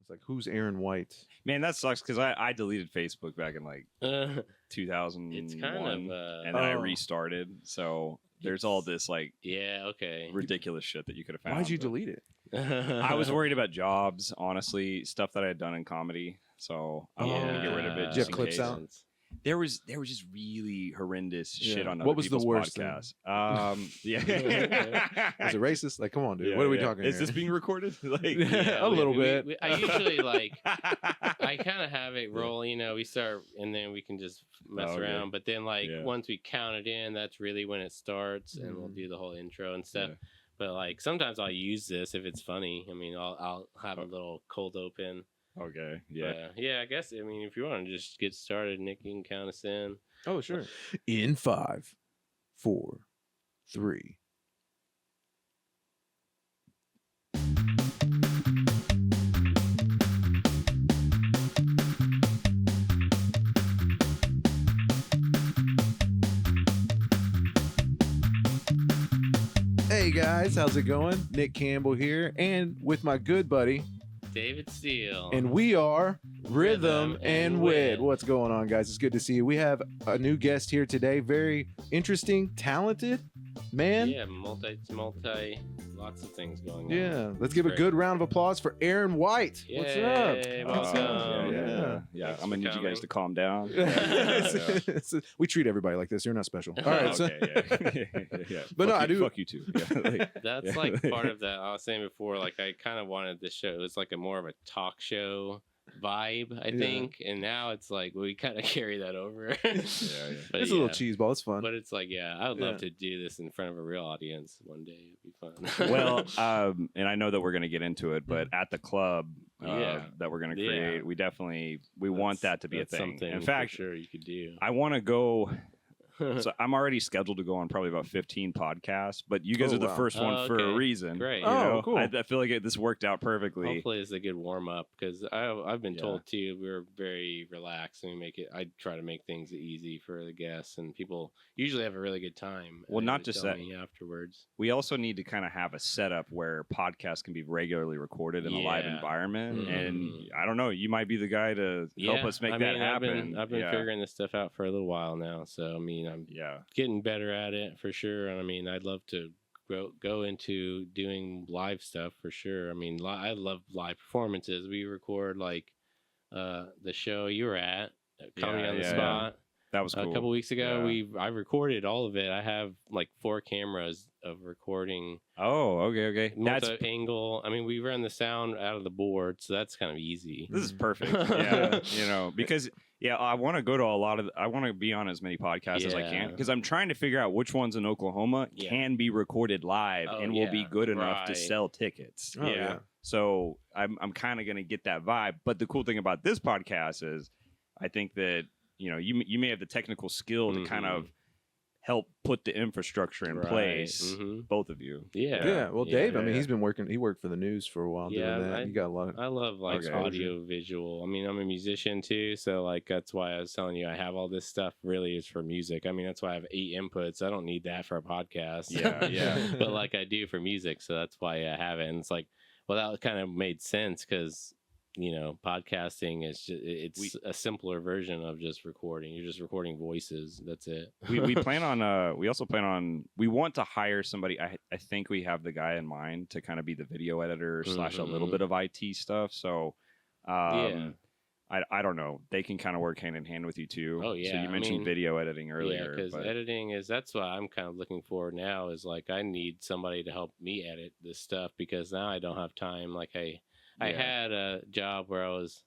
It's like, who's Aaron White? Man, that sucks because I deleted Facebook back in like 2001, It's kind of, and then I restarted. So there's all this like ridiculous shit that you could have found. Why'd you delete it? I was worried about jobs, honestly, stuff that I had done in comedy. So I wanted to get rid of it. Did you have clips out? There was just really horrendous shit on other what was the people's worst podcasts. Was it racist? Like, come on, dude. What are we talking? Is this being recorded? Like, a little bit. I usually like. I kind of have it roll. You know, we start and then we can just mess around. But then, like, once we count it in, that's really when it starts, and we'll do the whole intro and stuff. Yeah. But like, sometimes I'll use this if it's funny. I mean, I'll have a little cold open. Okay. Yeah. Yeah. I guess. I mean, if you want to just get started, Nick, you can count us in. Oh, sure. In 5, 4, 3. Hey guys, how's it going? Nick Campbell here, and with my good buddy David Steele. And we are Rhythm and Wit. What's going on, guys? It's good to see you. We have a new guest here today. Very interesting, talented man. Yeah, multi, lots of things going on. Yeah, let's give a good round of applause for Aaron White. Yay, what's up? Welcome. Yeah. I'm gonna need you guys to calm down. We treat everybody like this. You're not special. All right. Yeah. But no, I do. Fuck you too. Yeah, that's like part of that. I was saying before, like I kind of wanted this show. It was like a more of a talk show vibe, I think, and now it's like we kind of carry that over. But it's a little cheese ball. It's fun. But it's like, I would love to do this in front of a real audience one day. It'd be fun. Well, and I know that we're going to get into it, but at the club that we're going to create, we want that to be a thing. Something in fact, sure you could do. I want to go. So I'm already scheduled to go on probably about 15 podcasts, but you guys are the first one for a reason. Great. You know? Cool. I feel like this worked out perfectly. Hopefully it's a good warm up because I've been told too we're very relaxed and I try to make things easy for the guests, and people usually have a really good time. Well, not just that. Afterwards, we also need to kind of have a setup where podcasts can be regularly recorded in a live environment, and I don't know, you might be the guy to help us make that happen. I've been figuring this stuff out for a little while now, so I mean, I'm getting better at it for sure. And I mean, I'd love to go into doing live stuff for sure. I mean, I love live performances. We record like the show you were at, Comedy on the Spot. That was cool. A couple weeks ago. I recorded all of it. I have like 4 cameras of recording. Oh, okay. Multi-angle. I mean, we run the sound out of the board, so that's kind of easy. This is perfect. Yeah, because I want to go to I want to be on as many podcasts as I can, because I'm trying to figure out which ones in Oklahoma can be recorded live and will be good enough to sell tickets. So I'm kind of going to get that vibe. But the cool thing about this podcast is I think that you may have the technical skill to kind of help put the infrastructure in place, both of you. Yeah. Well, Dave, I mean, he worked for the news for a while doing that. You got a lot of. I love audio visual. I mean, I'm a musician too, so like that's why I was telling you I have all this stuff really is for music. I mean, that's why I have 8 inputs. I don't need that for a podcast. Yeah. But like I do for music, so that's why I have it. And it's like, well, that kind of made sense because podcasting is just a simpler version of just recording. You're just recording voices. That's it. we plan on we want to hire somebody. I think we have the guy in mind to kind of be the video editor / a little bit of IT stuff. So I don't know. They can kind of work hand in hand with you too. Oh yeah. So you mentioned video editing earlier. Yeah, because editing that's what I'm kind of looking for now is like I need somebody to help me edit this stuff because now I don't have time. Like I had a job where I was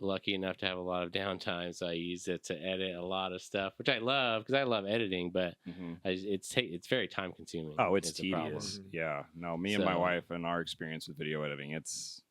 lucky enough to have a lot of downtime, so I used it to edit a lot of stuff, which I love because I love editing, but it's very time consuming. Oh, it's tedious. Yeah. No, me and my wife and our experience with video editing, it's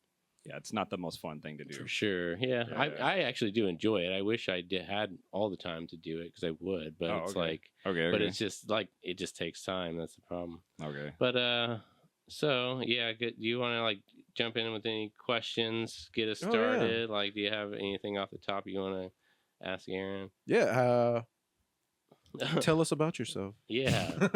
not the most fun thing to do. For sure. Yeah. I actually do enjoy it. I wish I had all the time to do it because I would, but but it's just like, it just takes time. That's the problem. Okay. But, so yeah, do you want to like jump in with any questions? Get us started. Like, do you have anything off the top you want to ask Aaron? Yeah. Tell us about yourself. Yeah.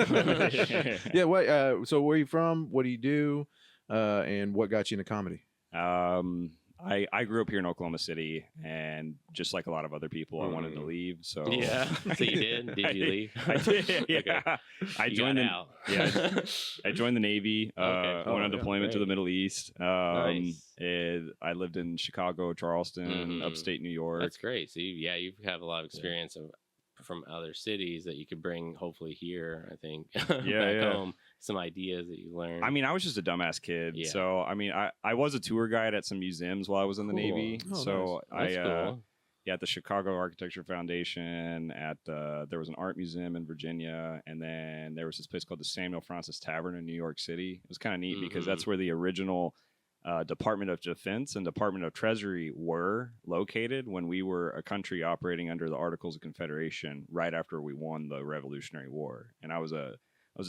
Yeah. What? So where are you from? What do you do? And what got you into comedy? I'm I grew up here in Oklahoma City, and just like a lot of other people, I wanted to leave. So so you did? Did you leave? I did. Yeah, Okay. I joined out. I joined the Navy. Okay. Went on deployment to the Middle East. Nice. I lived in Chicago, Charleston, upstate New York. That's great. So you have a lot of experience from other cities that you could bring hopefully here, I think. Back home, some ideas that you learned. I mean, I was just a dumbass kid. So I mean, I was a tour guide at some museums while I was in the Navy. Oh, so nice. That's cool. at the Chicago Architecture Foundation, there was an art museum in Virginia, and then there was this place called the Samuel Francis Tavern in New York City. It was kind of neat because that's where the original Department of Defense and Department of Treasury were located when we were a country operating under the Articles of Confederation right after we won the Revolutionary War. And I was a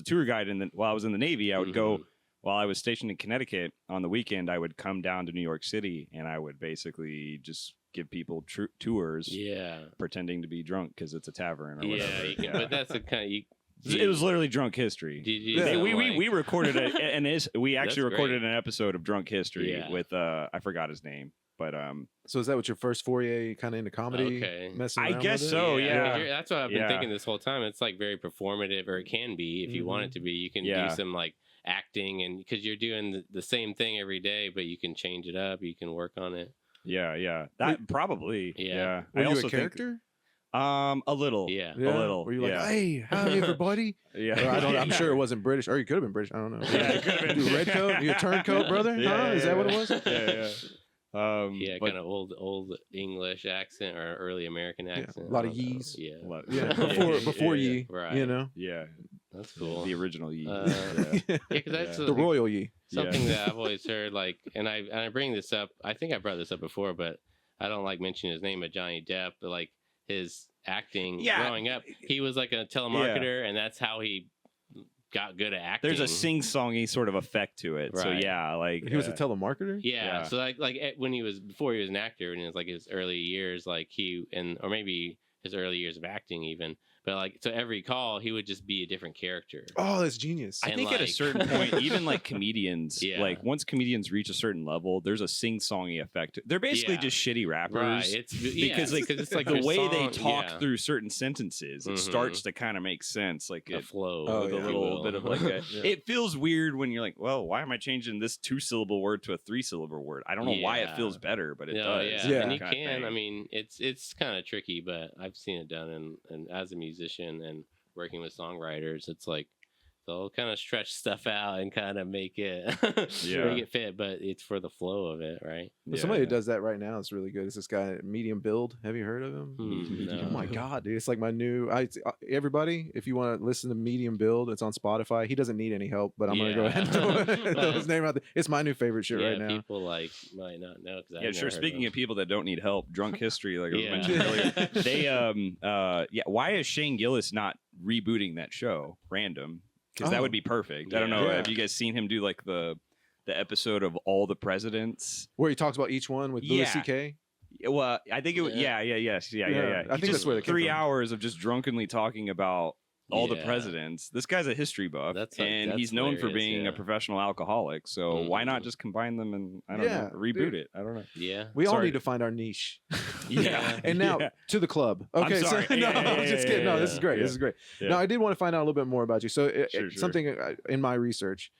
tour guide, and while I was in the Navy, I would go, while I was stationed in Connecticut on the weekend, I would come down to New York City, and I would basically just give people tours, pretending to be drunk because it's a tavern or whatever. But that's the kind of... It was literally drunk history. We recorded we actually recorded an episode of Drunk History with I forgot his name, but So is that what your first foray kind of into comedy? Okay. Messing I around guess with it? so. Yeah. That's what I've been thinking this whole time. It's like very performative, or it can be if you want it to be. You can do some like acting, and because you're doing the same thing every day, but you can change it up. You can work on it. Yeah. That probably. Yeah. Were I you also a character? A little. Yeah. A little. Were you like, hey, howdy everybody? Yeah. Or I'm sure it wasn't British, or you could have been British. I don't know. Yeah, it could have been. You a red coat? You a turncoat, brother? Is that what it was? Yeah. Kind of old English accent or early American accent. A lot of yees. Yeah. Before ye. Right. You know. Yeah. That's cool. The original ye. Because that's the royal ye. Something that I've always heard. Like, and I bring this up. I think I brought this up before, but I don't like mentioning his name, but Johnny Depp. But like his acting growing up, he was like a telemarketer, and that's how he got good at acting. There's a sing-songy sort of effect to it. Right. So like he was a telemarketer. Yeah. So like when before he was an actor, and it was like his early years, like or maybe his early years of acting even. But like, so every call, he would just be a different character. Oh, that's genius. I think at a certain point, even like comedians, like once comedians reach a certain level, there's a sing-songy effect. They're basically just shitty rappers. Right. Because it's like the way they talk through certain sentences, it starts to kind of make sense. Like a flow. With a little bit of like it feels weird when you're like, well, why am I changing this 2-syllable word to a 3-syllable word? I don't know why it feels better, but it does. Yeah. And you can. I mean, it's kind of tricky, but I've seen it done. And as a musician and working with songwriters, it's like they'll kind of stretch stuff out and kind of make it make it fit, but it's for the flow of it, right? Well, somebody who does that right now is really good. It's this guy, Medium Build. Have you heard of him? No. Oh my god, dude! It's like my new. Everybody, if you want to listen to Medium Build, it's on Spotify. He doesn't need any help, but I'm gonna go ahead and throw his name out there. It's my new favorite shit right now. People like might not know. Sure. Speaking of people that don't need help, Drunk History, like I was mentioning earlier, they why is Shane Gillis not rebooting that show? Random. Because that would be perfect. I don't know. Have you guys seen him do like the episode of All the Presidents, where he talks about each one with Louis C.K.? Well, I think it was. Yeah. I think that's where it came 3 from. hours of just drunkenly talking about all the presidents. This guy's a history buff, and he's known for being a professional alcoholic. So why not just combine them and I don't know, reboot it? I don't know. Yeah, we all need to find our niche. And now to the club. Okay, I'm sorry. So I'm just kidding. No, this is great. This is great. Yeah. Now I did want to find out a little bit more about you. So Sure. something in my research.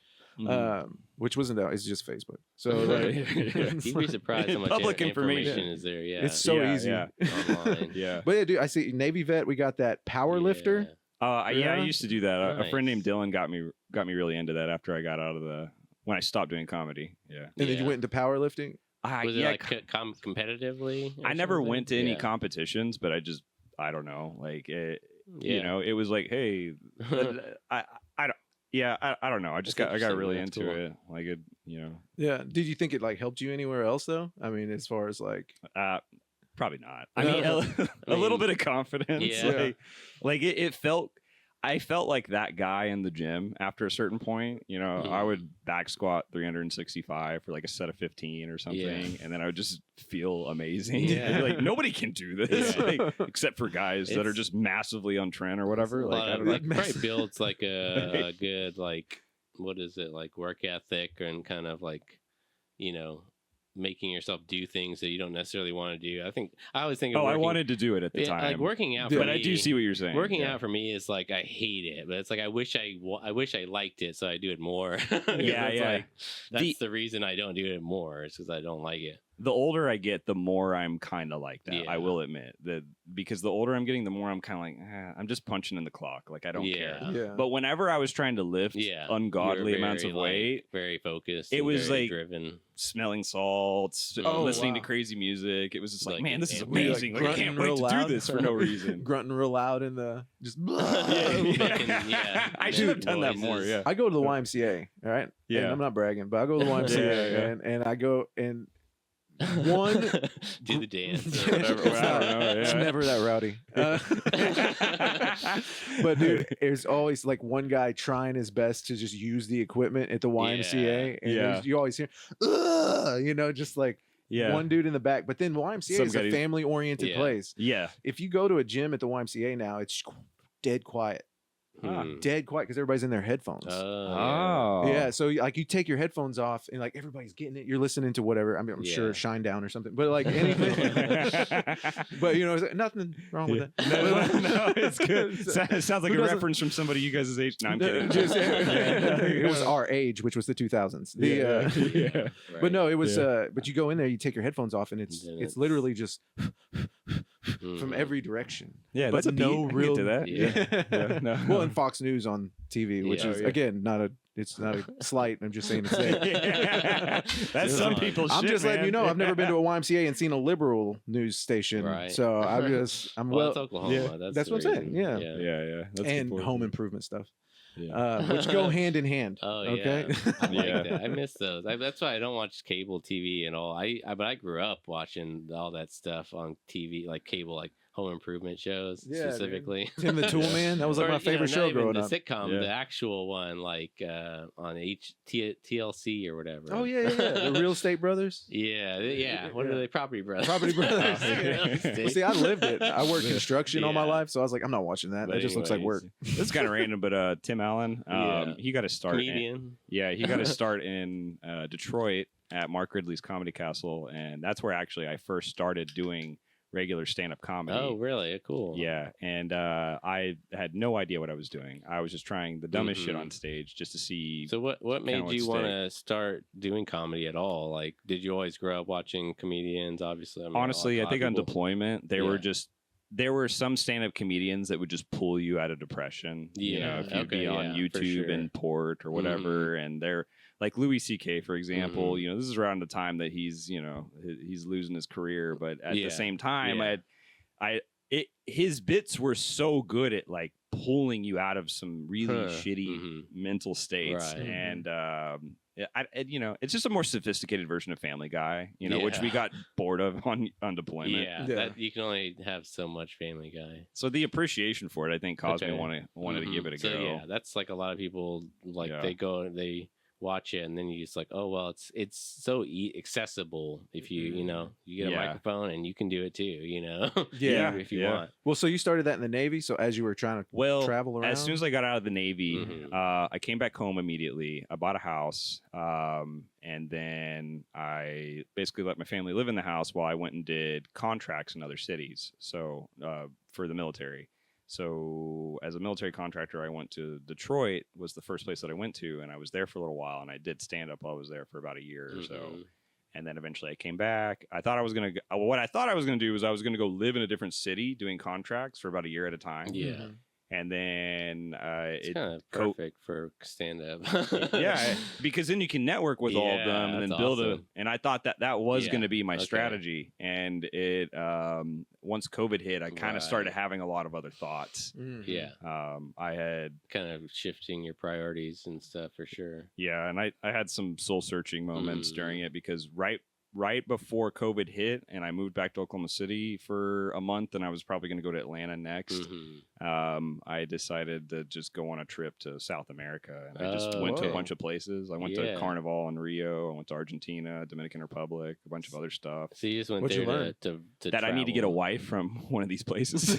Which wasn't that? It's just Facebook. So you'd be surprised how much public information is there. Yeah, it's so easy. Online. But yeah, dude, I see Navy vet. We got that power lifter. I used to do that. A friend named Dylan got me really into that after I got out of when I stopped doing comedy. Yeah, and then you went into powerlifting. Was it like competitively? I never went to any competitions, but I don't know. Like it, you know, it was like, hey, I don't know. I got really into it. Like it, you know. Yeah. Did you think it like helped you anywhere else though? I mean, as far as like. Probably not. I mean, a little bit of confidence. Yeah. Like it felt. I felt like that guy in the gym after a certain point. You know, I would back squat 365 for like a set of 15 or something, and then I would just feel amazing. Yeah. Like nobody can do this, like, except for guys that are just massively untrained or whatever. Like I don't know. It probably builds like a good like what is it like work ethic and kind of like making yourself do things that you don't necessarily want to do. I always think. I wanted to do it at the time. Like working out, but I do see what you're saying. Working out for me is like I hate it, but it's like I wish I liked it, so I do it more. Yeah. That's the reason I don't do it more. Is because I don't like it. The older I get, the more I'm kind of like that. Yeah. I will admit that, because the older I'm getting, the more I'm kind of like, I'm just punching in the clock. Like, I don't care. Yeah. But whenever I was trying to lift ungodly amounts of weight, very focused. It was very like driven. Smelling salts, listening to crazy music. It was just like, man, this is amazing. Like, I can't wait to do this for no reason. Grunting real loud in the just. I should have done that more. Yeah. I go to the YMCA. All right. Yeah. And I'm not bragging, but I go to the YMCA and I go and. One do the dance. It's never that rowdy. But dude, there's always like one guy trying his best to just use the equipment at the YMCA, and you always hear, just like one dude in the back. But then YMCA is a family-oriented place. Yeah. If you go to a gym at the YMCA now, it's dead quiet. Dead quiet because everybody's in their headphones. Yeah. So like you take your headphones off and like everybody's getting it. You're listening to whatever. I mean, I'm sure Shine Down or something, but like anything. But nothing wrong with it. No, it's good. It sounds like a reference from somebody you guys' age. No, I'm kidding. It was our age, which was the 2000s. But no, it was. But you go in there, you take your headphones off, and it's literally just. From every direction. Yeah, that's no real to that. No. Well, and Fox News on TV, which is again it's not a slight. I'm just saying it's there. That's some people's shit. I'm just letting you know. I've never been to a YMCA and seen a liberal news station, so I'm well. It's Oklahoma. Yeah, that's what I'm saying. Yeah. That's and home improvement stuff. Which go hand in hand. Oh, okay. Yeah. I like that. I miss those. That's why I don't watch cable TV and all. But I grew up watching all that stuff on TV, like cable, like home improvement shows specifically. Tim the Tool Man. That was like my favorite show growing up. The sitcom, the actual one, like on TLC or whatever. Oh yeah. The Real Estate Brothers. Yeah. What are they? Property Brothers. Property Brothers. Well, see, I lived it. I worked construction all my life, so I was like, I'm not watching that. That just looks like work. This is kind of random, but Tim Allen, he got to start. Comedian. He got to start in Detroit at Mark Ridley's Comedy Castle, and that's where actually I first started doing regular stand-up comedy. Oh, really? Cool. Yeah, and I had no idea what I was doing. I was just trying the dumbest shit on stage just to see. So what made you want to start doing comedy at all? Like, did you always grow up watching comedians? Obviously, I mean, honestly, I think on deployment there were some stand-up comedians that would just pull you out of depression. If you'd be on YouTube and Port or whatever, and they're like Louis C.K., for example. This is around the time that he's losing his career, but at the same time, his bits were so good at like pulling you out of some really shitty mental states, and it's just a more sophisticated version of Family Guy, which we got bored of on deployment. That you can only have so much Family Guy. So the appreciation for it, I think, caused me wanted to give it a go. Yeah, that's like a lot of people like they watch it and then you just like, oh well, it's so accessible if you you get a microphone and you can do it too, if you want. Well, so you started that in the Navy, so as you were trying to travel around? As soon as I got out of the Navy, I came back home immediately. I bought a house, and then I basically let my family live in the house while I went and did contracts in other cities, so for the military. So as a military contractor, I went to Detroit, was the first place that I went to, and I was there for a little while, and I did stand up while I was there for about a year or so. And then eventually I came back. What I thought I was going to do was I was going to go live in a different city doing contracts for about a year at a time. Yeah. And then it's kind of perfect for stand up. because then you can network with all of them and then build and I thought that was going to be my strategy. And it once COVID hit, I kind of started having a lot of other thoughts. I had kind of shifting your priorities and stuff for sure. Yeah, and I had some soul searching moments during it because right before COVID hit and I moved back to Oklahoma City for a month and I was probably going to go to Atlanta next, I decided to just go on a trip to South America. And I just went to a bunch of places. I went to Carnival in Rio. I went to Argentina, Dominican Republic, a bunch of other stuff. So you just went there to that travel. I need to get a wife from one of these places.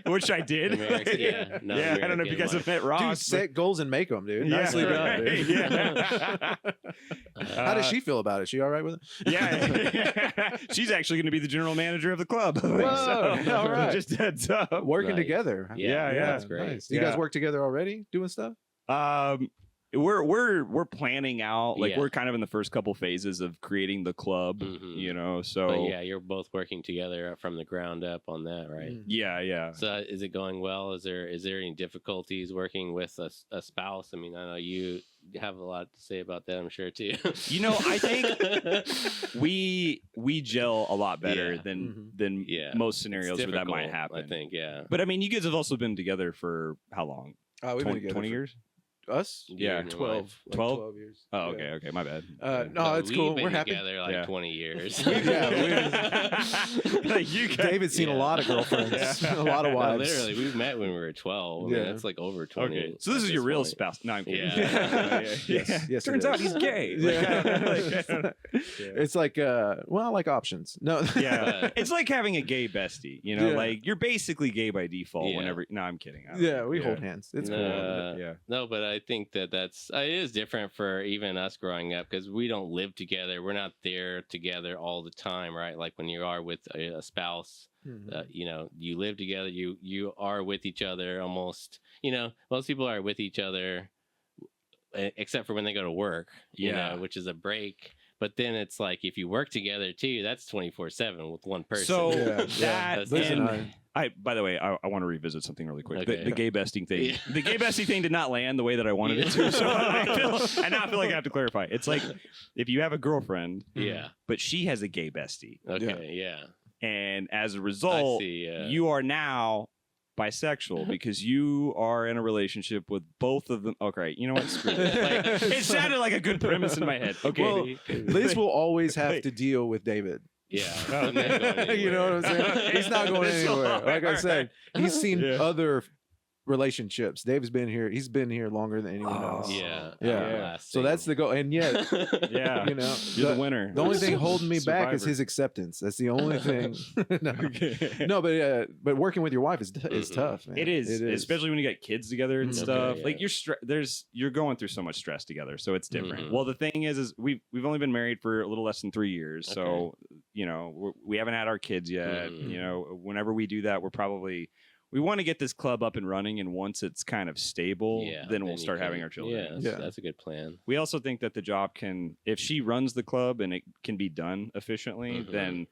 Which I did. I don't know if you guys have met Ross. Dude, set goals and make them, dude. Nicely done, dude. How does she feel about it? She all right with it? Yeah. She's actually going to be the general manager of the club. Whoa, so, all right. Just heads up. Working together. Yeah, that's great. Nice. Do you guys work together already doing stuff? We're planning out, like we're kind of in the first couple phases of creating the club, you know, so but yeah, you're both working together from the ground up on that, right? Yeah. So is it going well? Is there any difficulties working with a spouse? I mean, I know you have a lot to say about that, I'm sure too. You know, I think we gel a lot better than most scenarios where that might happen. I think, But I mean, you guys have also been together for how long? We've been together 20 years? Us? Yeah, 12. 12 years. Oh, okay, my bad. No, it's cool. We're happy together like 20 years. Like you guys, David's seen a lot of girlfriends, a lot of wives. Literally, we've met when we were 12. I mean, that's like over 20. Okay. So this is your real spouse. No, I'm kidding. Yes, Turns out he's gay. It's like, I like options. No, it's like having a gay bestie. You know, like you're basically gay by default. Whenever. No, I'm kidding. We hold hands. It's cool. No, but I think that it is different for even us growing up because we don't live together. We're not there together all the time, right? Like when you are with a spouse, you know, you live together. You are with each other almost. You know, most people are with each other except for when they go to work. You know, which is a break. But then it's like if you work together too, that's 24/7 with one person. So by the way, I want to revisit something really quick. Okay. The gay besting thing. Yeah. The gay besting thing did not land the way that I wanted it to. So I now feel like I have to clarify. It's like if you have a girlfriend, but she has a gay bestie. Okay, And as a result, you are now bisexual because you are in a relationship with both of them. Okay, you know what? Screw it. It sounded like a good premise in my head. Okay, well, Liz will always have to deal with David. Yeah, you know what I'm saying? He's not going anywhere. Like I said, he's seen other relationships. Dave's been here. He's been here longer than anyone else. Yeah. So that's the goal. And yet, you know, you're the winner. The only thing holding me back is his acceptance. That's the only thing. No, but working with your wife is tough, man. It is, especially when you got kids together and stuff. Like you're going through so much stress together, so it's different. Well, the thing is we've only been married for a little less than 3 years, so you know we haven't had our kids yet. You know, whenever we do that, we want to get this club up and running, and once it's kind of stable, then we'll start having our children. Yeah, that's a good plan. We also think that the job can, if she runs the club and it can be done efficiently, then,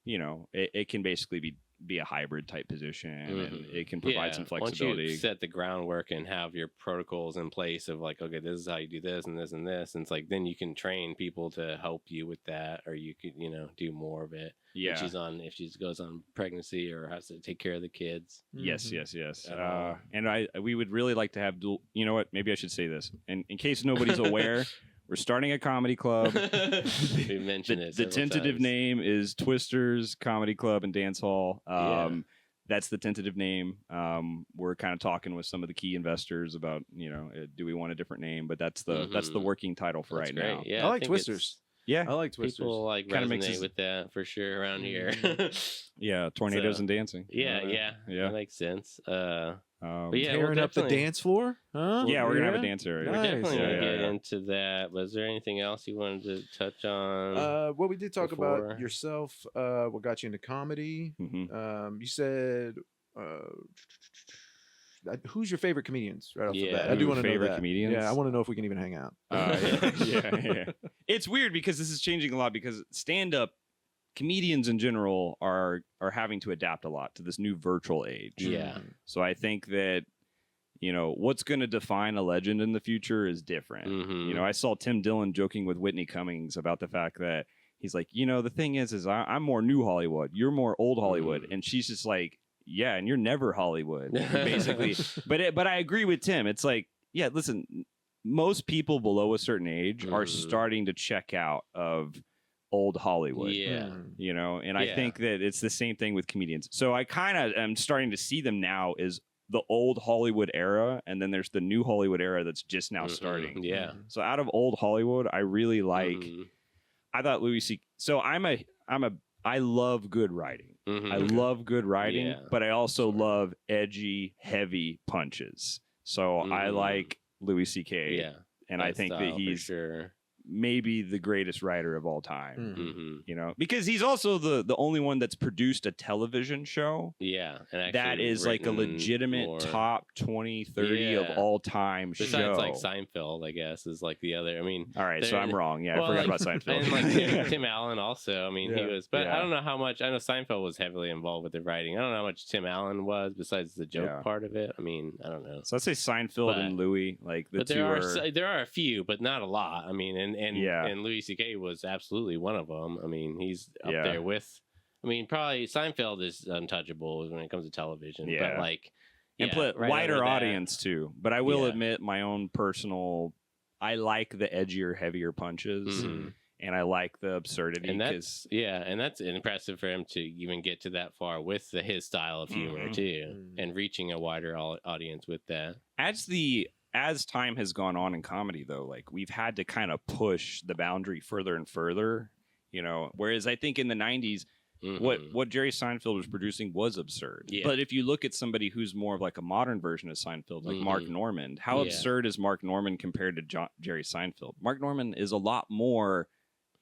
you know, it can basically be a hybrid type position, and it can provide some flexibility. Once you set the groundwork and have your protocols in place of like, okay, this is how you do this and this and this, and it's like then you can train people to help you with that, or you could, you know, do more of it. Yeah. If she goes on pregnancy or has to take care of the kids. Yes. And we would really like to have dual. You know what? Maybe I should say this, and in case nobody's aware. We're starting a comedy club. We mentioned it. The tentative times. name is Twisters Comedy Club and Dance Hall. That's the tentative name. We're kind of talking with some of the key investors about, you know, do we want a different name? But that's the working title for right now. Yeah, I like Twisters. Yeah, I like Twisters. People like resonate with that for sure around here. Yeah, tornadoes and dancing. Yeah, that makes sense. But yeah, tearing up the dance floor, huh? Yeah, we're gonna have a dance area. We're definitely gonna get into that. Was there anything else you wanted to touch on? Well, we did talk about yourself. What got you into comedy? You said, who's your favorite comedians? Right off the bat, I do want to know that. Comedians? Yeah, I want to know if we can even hang out. Yeah. It's weird because this is changing a lot because stand-up comedians in general are having to adapt a lot to this new virtual age. Yeah. So I think that, you know, what's going to define a legend in the future is different. You know, I saw Tim Dillon joking with Whitney Cummings about the fact that he's like, you know, the thing is I'm more new Hollywood. You're more old Hollywood. And she's just like, yeah, and you're never Hollywood, basically. But I agree with Tim. It's like, yeah, listen, most people below a certain age are starting to check out of old Hollywood. You know, and I think that it's the same thing with comedians. So I kind of am starting to see them now as the old Hollywood era, and then there's the new Hollywood era that's just now starting. So out of old Hollywood, I really like I thought Louis C. So I love good writing. I love good writing, but I also love edgy, heavy punches. So I like Louis C.K. And I think that he's maybe the greatest writer of all time. Mm-hmm. You know, because he's also the only one that's produced a television show. Yeah, and that is like a legitimate top 20, 30 of all time show. Besides like Seinfeld, I guess, is like the other. I mean, all right, so I'm wrong. Yeah, well, I forgot about Seinfeld. And like Tim Allen also. I mean, he was, but I don't know how much. I know Seinfeld was heavily involved with the writing. I don't know how much Tim Allen was besides the joke part of it. I mean, I don't know. So I'd say Seinfeld and Louis, like the two there are a few, but not a lot. I mean, and Louis C.K. was absolutely one of them. I mean, he's up there with. I mean, probably Seinfeld is untouchable when it comes to television. Yeah. But like, and wider audience too. But I will admit my own personal. I like the edgier, heavier punches. Mm-hmm. And I like the absurdity. And that's impressive for him to even get to that far with his style of humor too, and reaching a wider audience with that. As time has gone on in comedy, though, like we've had to kind of push the boundary further and further, you know. Whereas I think in the 90s, what Jerry Seinfeld was producing was absurd. Yeah. But if you look at somebody who's more of like a modern version of Seinfeld, like Mark Norman, how absurd is Mark Norman compared to Jerry Seinfeld? Mark Norman is a lot more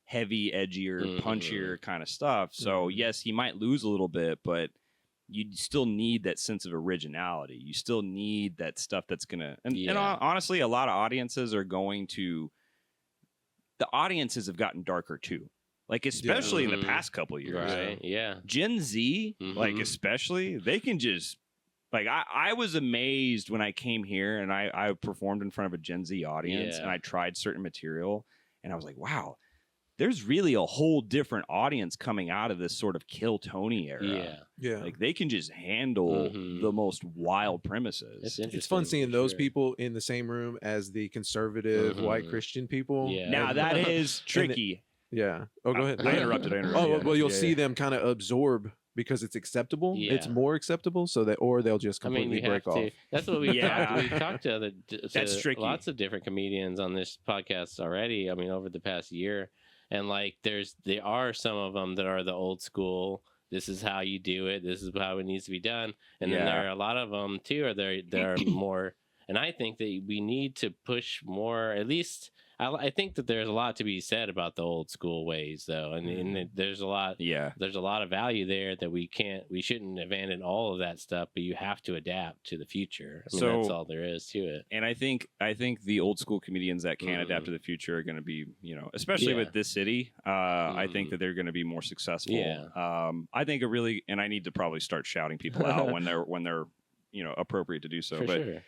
heavy, edgier, punchier kind of stuff. So yes, he might lose a little bit, but you still need that sense of originality. You still need that stuff that's gonna. And honestly, a lot of audiences are going to. The audiences have gotten darker too, like especially in the past couple of years. Right? Yeah. Gen Z, like especially, they can just. Like I was amazed when I came here and I performed in front of a Gen Z audience and I tried certain material and I was like, wow. There's really a whole different audience coming out of this sort of Kill Tony era. Yeah. Like they can just handle the most wild premises. It's fun seeing those people in the same room as the conservative white Christian people. Yeah. Now that is tricky. Oh, go ahead. I interrupted. Oh, well, you'll see them kind of absorb because it's acceptable. Yeah. It's more acceptable, so that or they'll just completely break off. That's what we talked to That's tricky. Lots of different comedians on this podcast already. I mean, over the past year. And like, there are some of them that are the old school. This is how you do it. This is how it needs to be done. And then there are a lot of them too. There are more. And I think that we need to push more. At least I think that there's a lot to be said about the old school ways, though. And there's a lot. Yeah. There's a lot of value there that we shouldn't abandon all of that stuff. But you have to adapt to the future. I mean, that's all there is to it. And I think the old school comedians that can adapt to the future are going to be, you know, especially with this city. I think that they're going to be more successful. Yeah. I think and I need to probably start shouting people out when they're you know appropriate to do so. But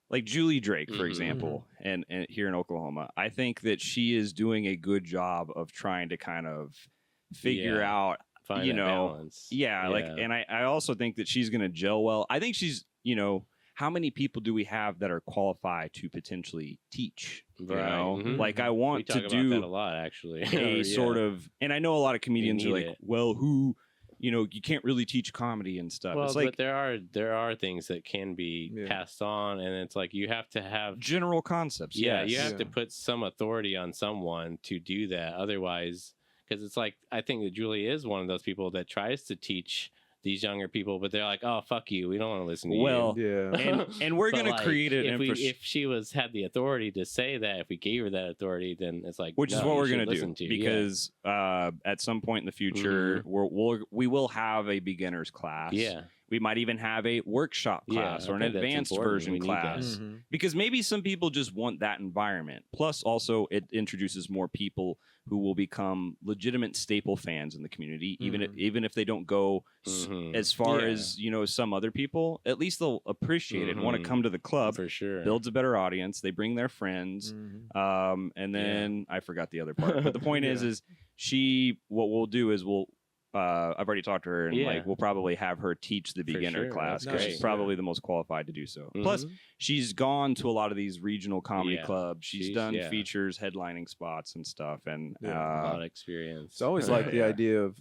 like Julie Drake, for example, and here in Oklahoma, I think that she is doing a good job of trying to kind of figure out, find balance. Like, and I also think that she's going to gel well. I think she's, you know, how many people do we have that are qualified to potentially teach? You know, like I want to do that a lot, actually. A sort of, and I know a lot of comedians are like, well, who. You know, you can't really teach comedy and stuff. Well, it's like, but there are things that can be passed on, and it's like you have to have general concepts. Yeah, you have to put some authority on someone to do that. Otherwise, because it's like I think that Julie is one of those people that tries to teach these younger people, but they're like, "Oh, fuck you, we don't want to listen to you." And we're gonna create it. If she had the authority to say that, if we gave her that authority, then it's like, which is what we're gonna do because at some point in the future, we will have a beginners class. Yeah. We might even have a workshop class or an advanced version class because maybe some people just want that environment. Plus, also, it introduces more people who will become legitimate staple fans in the community, even if they don't go as far as you know some other people. At least they'll appreciate it and want to come to the club. For sure, builds a better audience. They bring their friends, and then I forgot the other part. But the point is what we'll do is I've already talked to her, and like we'll probably have her teach the beginner class because she's probably the most qualified to do so. Plus, she's gone to a lot the regional comedy clubs. She's done features, headlining spots, and stuff, and a lot of experience. It's always like the idea of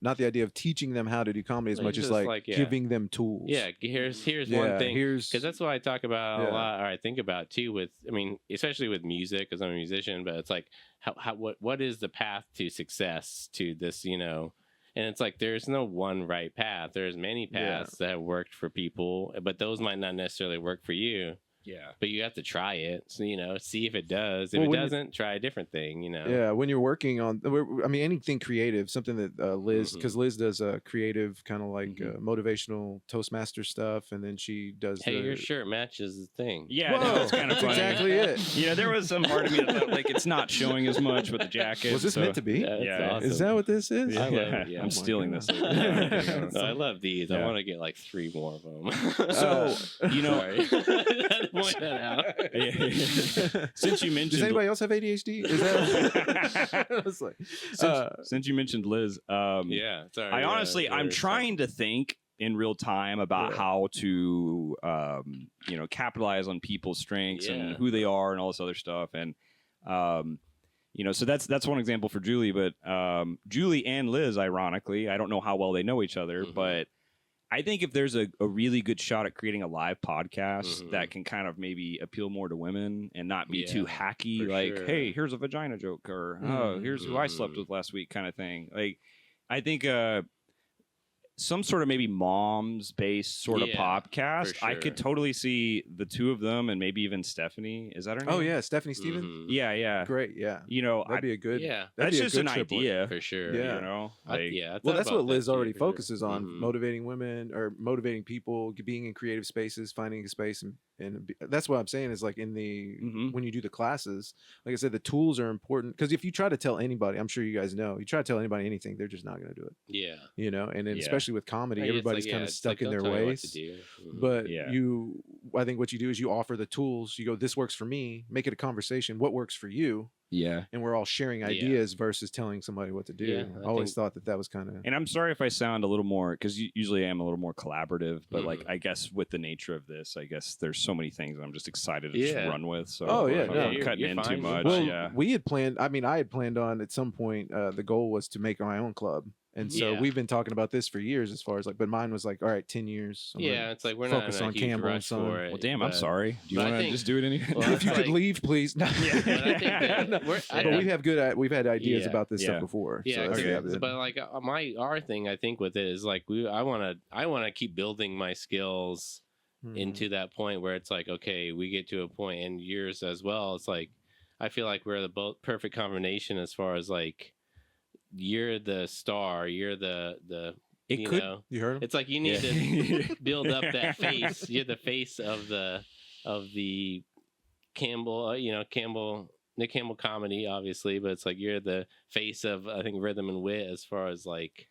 not the idea of teaching them how to do comedy as much as like giving them tools. Yeah, here's one thing. Because that's what I talk about a lot, or I think about too. Especially with music, because I'm a musician. But it's like, what is the path to success to this? You know. And it's like there's no one right path. There's many paths that have worked for people, but those might not necessarily work for you. Yeah. But you have to try it, so, see if it does. If it doesn't, try a different thing, Yeah, when you're working on, anything creative, something that Liz, because Liz does a creative kind of like motivational Toastmaster stuff, and then she does. Hey, your shirt matches the thing. Yeah, that's kind of funny. Exactly it. There was some part of me that felt like it's not showing as much with the jacket. Was this meant to be? Yeah, awesome. Is that what this is? Yeah. I'm stealing this. I love these. I want to get like 3 more of them. So, Sorry. Point that out. Since you mentioned, does anybody else have ADHD? Is that? Since you mentioned Liz, sorry. I'm trying to think in real time about how to, capitalize on people's strengths and who they are and all this other stuff, and so that's one example for Julie, but Julie and Liz, ironically, I don't know how well they know each other, but I think if there's a really good shot at creating a live podcast that can kind of maybe appeal more to women and not be too hacky, like, hey, here's a vagina joke, or oh, here's who I slept with last week kind of thing. Like, I think some sort of maybe moms-based sort of podcast. Sure. I could totally see the two of them and maybe even Stephanie. Is that her name? Oh, yeah, Stephanie Stevens? Yeah. Great, yeah. That'd be a good... Yeah, that's just an idea. For sure. Yeah. Like, well, that's what Liz already focuses on, motivating women or motivating people, being in creative spaces, finding a space. And that's what I'm saying is like in the... When you do the classes, like I said, the tools are important. Because if you try to tell anybody, I'm sure you guys know, you try to tell anybody anything, they're just not going to do it. Yeah. And then especially with comedy, everybody's kind of stuck in their ways. But I think what you do is you offer the tools. You go, this works for me. Make it a conversation. What works for you? Yeah. And we're all sharing ideas versus telling somebody what to do. Yeah, I always thought that was kind of... And I'm sorry if I sound a little more, because usually I am a little more collaborative, but like, I guess with the nature of this, I guess there's so many things I'm just excited to just run with. So I'm cutting in too much. Well, we had planned, I had planned on at some point, the goal was to make my own club. And so we've been talking about this for years as far as like, but mine was like, all right, 10 years. It's like we're not on Campbell and Son. Well, damn, I'm sorry. Do you want to just do it anyway? Well, if you could leave, please. But we've had ideas about this stuff before. Yeah, so but like our thing, I think with it is like I want to keep building my skills into that point where it's like, okay, we get to a point, and yours as well. It's like I feel like we're the perfect combination as far as like. You're the star. You're the you heard him? It's like you need to build up that face. You're the face of the Campbell, Nick Campbell comedy, obviously, but it's like you're the face of, I think, Rhythm and Wit as far as like,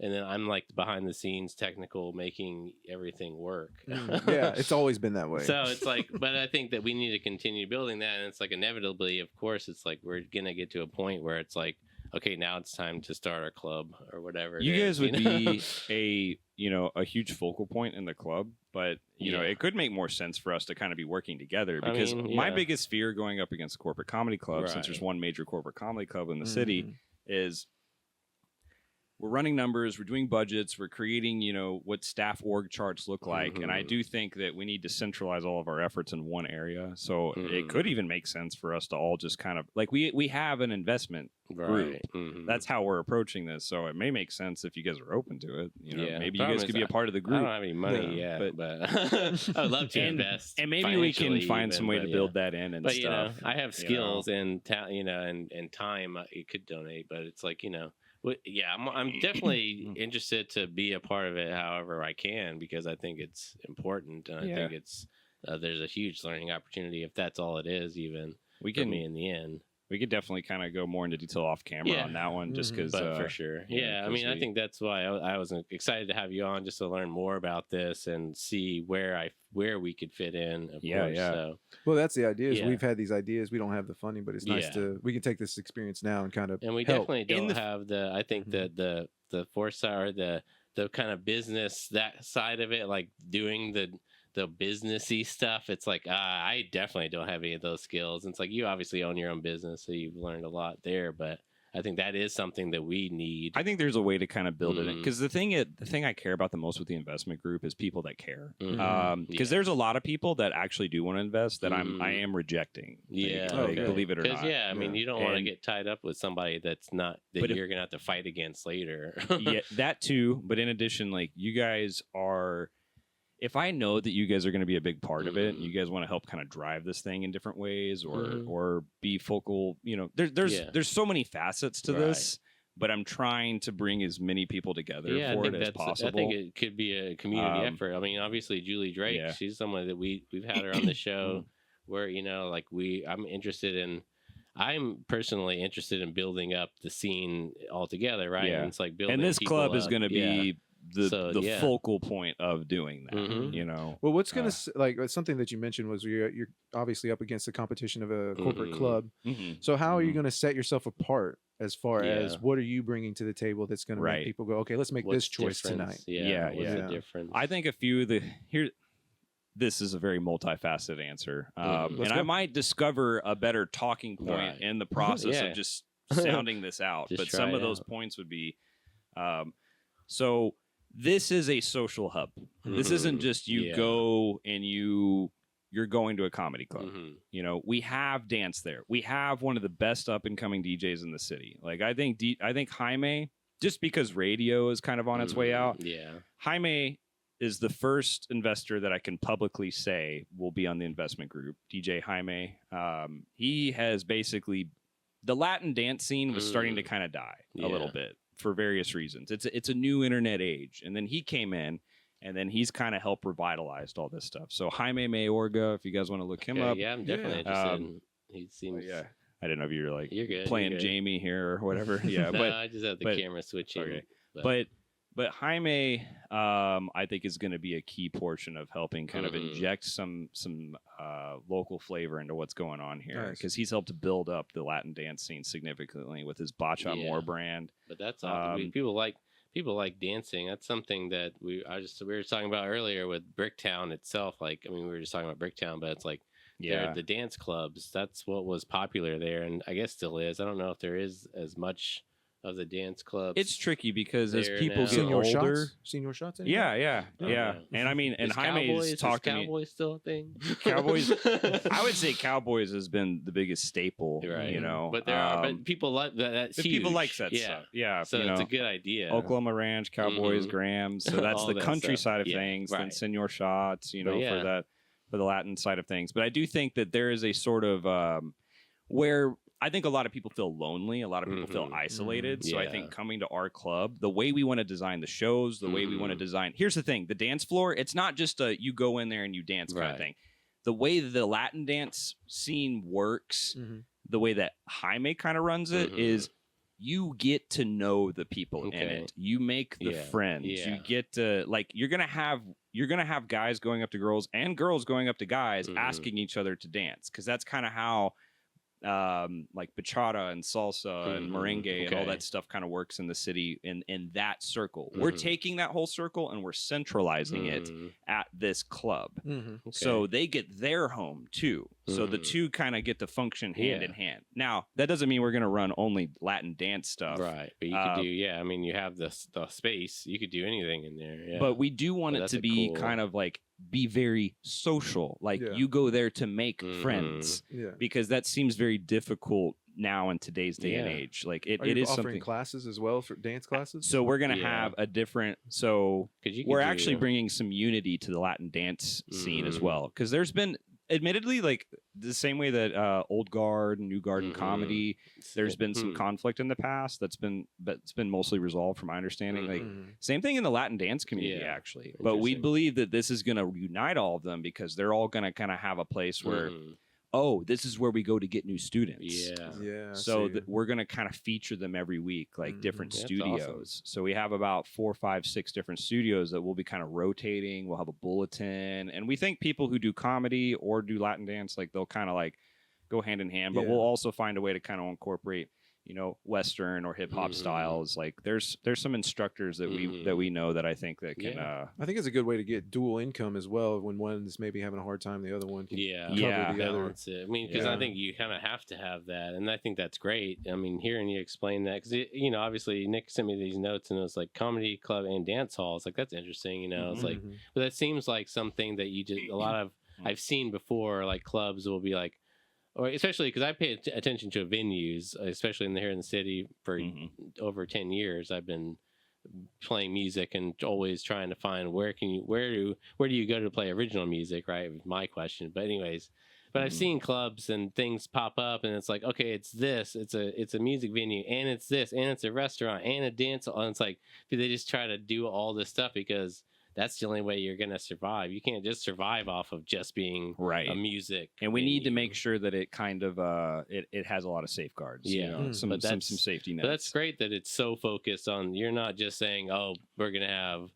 and then I'm like behind the scenes technical, making everything work. Yeah, it's always been that way. So it's like, but I think that we need to continue building that, and it's like inevitably, of course, it's like we're gonna get to a point where it's like, okay, now it's time to start our club or whatever. You guys would be a huge focal point in the club, but it could make more sense for us to kind of be working together, because my biggest fear going up against a corporate comedy club, since there's one major corporate comedy club in the city, is we're running numbers, we're doing budgets, we're creating, what staff org charts look like. And I do think that we need to centralize all of our efforts in one area. So it could even make sense for us to all just kind of like, we have an investment group. That's how we're approaching this. So it may make sense if you guys are open to it. Maybe you guys could be a part of the group. I don't have any money yet, but I would love to invest. And maybe we can find some way to build that in and stuff. I have skills and and time you could donate, but it's like, I'm definitely interested to be a part of it however I can, because I think it's important, and I think it's there's a huge learning opportunity if that's all it is, even for me in the end. We could definitely kind of go more into detail off camera on that one, just because. For sure. I think that's why I was excited to have you on, just to learn more about this and see where we could fit in. Of course. So. Well, that's the idea. Is we've had these ideas. We don't have the funding, but it's nice we can take this experience now and kind of. And we definitely don't have the. I think the foresight or the kind of business, that side of it, like doing the businessy stuff. It's like I definitely don't have any of those skills. And it's like you obviously own your own business, so you've learned a lot there, but I think that is something that we need. I think there's a way to kind of build it in, because the thing I care about the most with the investment group is people that care. Because there's a lot of people that actually do want to invest that I am rejecting. Believe it or not. I mean, you don't want to get tied up with somebody that's not you're gonna have to fight against later. That too. But in addition, like you guys are. if I know that you guys are going to be a big part of it, and you guys want to help kind of drive this thing in different ways, or be focal, there's so many facets to this. But I'm trying to bring as many people together for it as possible. I think it could be a community effort. I mean, obviously Julie Drake, she's someone that we've had her on the show where, I'm personally interested in building up the scene altogether, right? Yeah. And it's like building. And this club is going to be the focal point of doing that. Well, what's going to something that you mentioned was you're obviously up against the competition of a corporate club. So how are you going to set yourself apart as far as what are you bringing to the table that's going to make people go, okay, let's make this choice tonight? What's the difference? I think a few of the this is a very multifaceted answer. And I might discover a better talking point in the process of just sounding this out. But some of those points would be, so this is a social hub. This isn't just you go and you're going to a comedy club. We have dance there. We have one of the best up and coming DJs in the city. Like I think Jaime, just because radio is kind of on its way out. Jaime is the first investor that I can publicly say will be on the investment group. DJ Jaime. He has basically, the Latin dance scene was starting to kind of die a little bit for various reasons. It's a new internet age, and then he came in. And then he's kind of helped revitalized all this stuff. So Jaime Mayorga, if you guys want to look him up. Yeah, I'm definitely interested. He seems... I didn't know if you were like you're good, playing Jamie here or whatever. Yeah, no, I just have the camera switching. Okay. But Jaime, I think is going to be a key portion of helping kind of inject some local flavor into what's going on here, because he's helped to build up the Latin dance scene significantly with his Bacha More brand. But that's all. People like dancing. That's something that we were talking about earlier with Bricktown itself. Like, I mean, we were just talking about Bricktown, but it's like, the dance clubs. That's what was popular there, and I guess still is. I don't know if there is as much of the dance clubs. It's tricky because as people get older, senior shots. Yeah. And I mean, and Jaime's talked to me. Cowboys still a thing? Cowboys. I would say Cowboys has been the biggest staple. Right. But there are people like that. That's huge. People like that stuff. Yeah. So it's a good idea. Oklahoma Ranch, Cowboys, Grams. So that's the country side of things. Then Senior Shots. For the Latin side of things. But I do think that there is a sort of where I think a lot of people feel lonely. A lot of people feel isolated. So I think coming to our club, the way we want to design the shows, the way we want to design. Here's the thing. The dance floor, it's not just you go in there and you dance kind of thing. The way the Latin dance scene works, the way that Jaime kind of runs it is you get to know the people in it. You make the friends. You get to, like, you're gonna have guys going up to girls and girls going up to guys asking each other to dance, because that's kind of how like bachata and salsa and merengue and all that stuff kind of works in the city in that circle. We're taking that whole circle and we're centralizing it at this club. So they get their home too. So the two kind of get to function hand in hand. Now, that doesn't mean we're going to run only Latin dance stuff. Right. But you could do, I mean, you have the space. You could do anything in there. Yeah. But we do want it to be kind of like, be very social. Like you go there to make friends, because that seems very difficult now in today's day and age. Like it is offering something. Classes as well for dance classes. So we're gonna have a different. So we're actually bringing some unity to the Latin dance scene as well, because there's been, admittedly, like the same way that old guard and new guard and comedy, there's been some conflict in the past but it's been mostly resolved from my understanding. Like same thing in the Latin dance community actually. But we believe that this is going to unite all of them, because they're all going to kind of have a place where this is where we go to get new students. So we're going to kind of feature them every week, like different studios. Awesome. So we have about 4, 5, 6 different studios that we'll be kind of rotating. We'll have a bulletin, and we think people who do comedy or do Latin dance, like they'll kind of like go hand in hand, but we'll also find a way to kind of incorporate, Western or hip hop styles. Like there's some instructors that we know that I think that can. I think it's a good way to get dual income as well. When one's maybe having a hard time, the other one can cover the other. I mean, because I think you kind of have to have that, and I think that's great. I mean, hearing you explain that, because obviously Nick sent me these notes, and it was like comedy club and dance hall. It's like, that's interesting. It's like, but that seems like something that you just a lot of I've seen before. Like clubs will be like. Or especially because I pay attention to venues, especially here in the city for over 10 years. I've been playing music and always trying to find where do you go to play original music, right? Was my question. But anyways, I've seen clubs and things pop up, and it's like, okay, it's a music venue, and it's this, and it's a restaurant, and a dance hall, and it's like they just try to do all this stuff because that's the only way you're gonna survive. You can't just survive off of just being a music. And we need to make sure that it kind of it has a lot of safeguards. Yeah, you know, some safety nets. But that's great that it's so focused on. You're not just saying, oh, we're gonna have,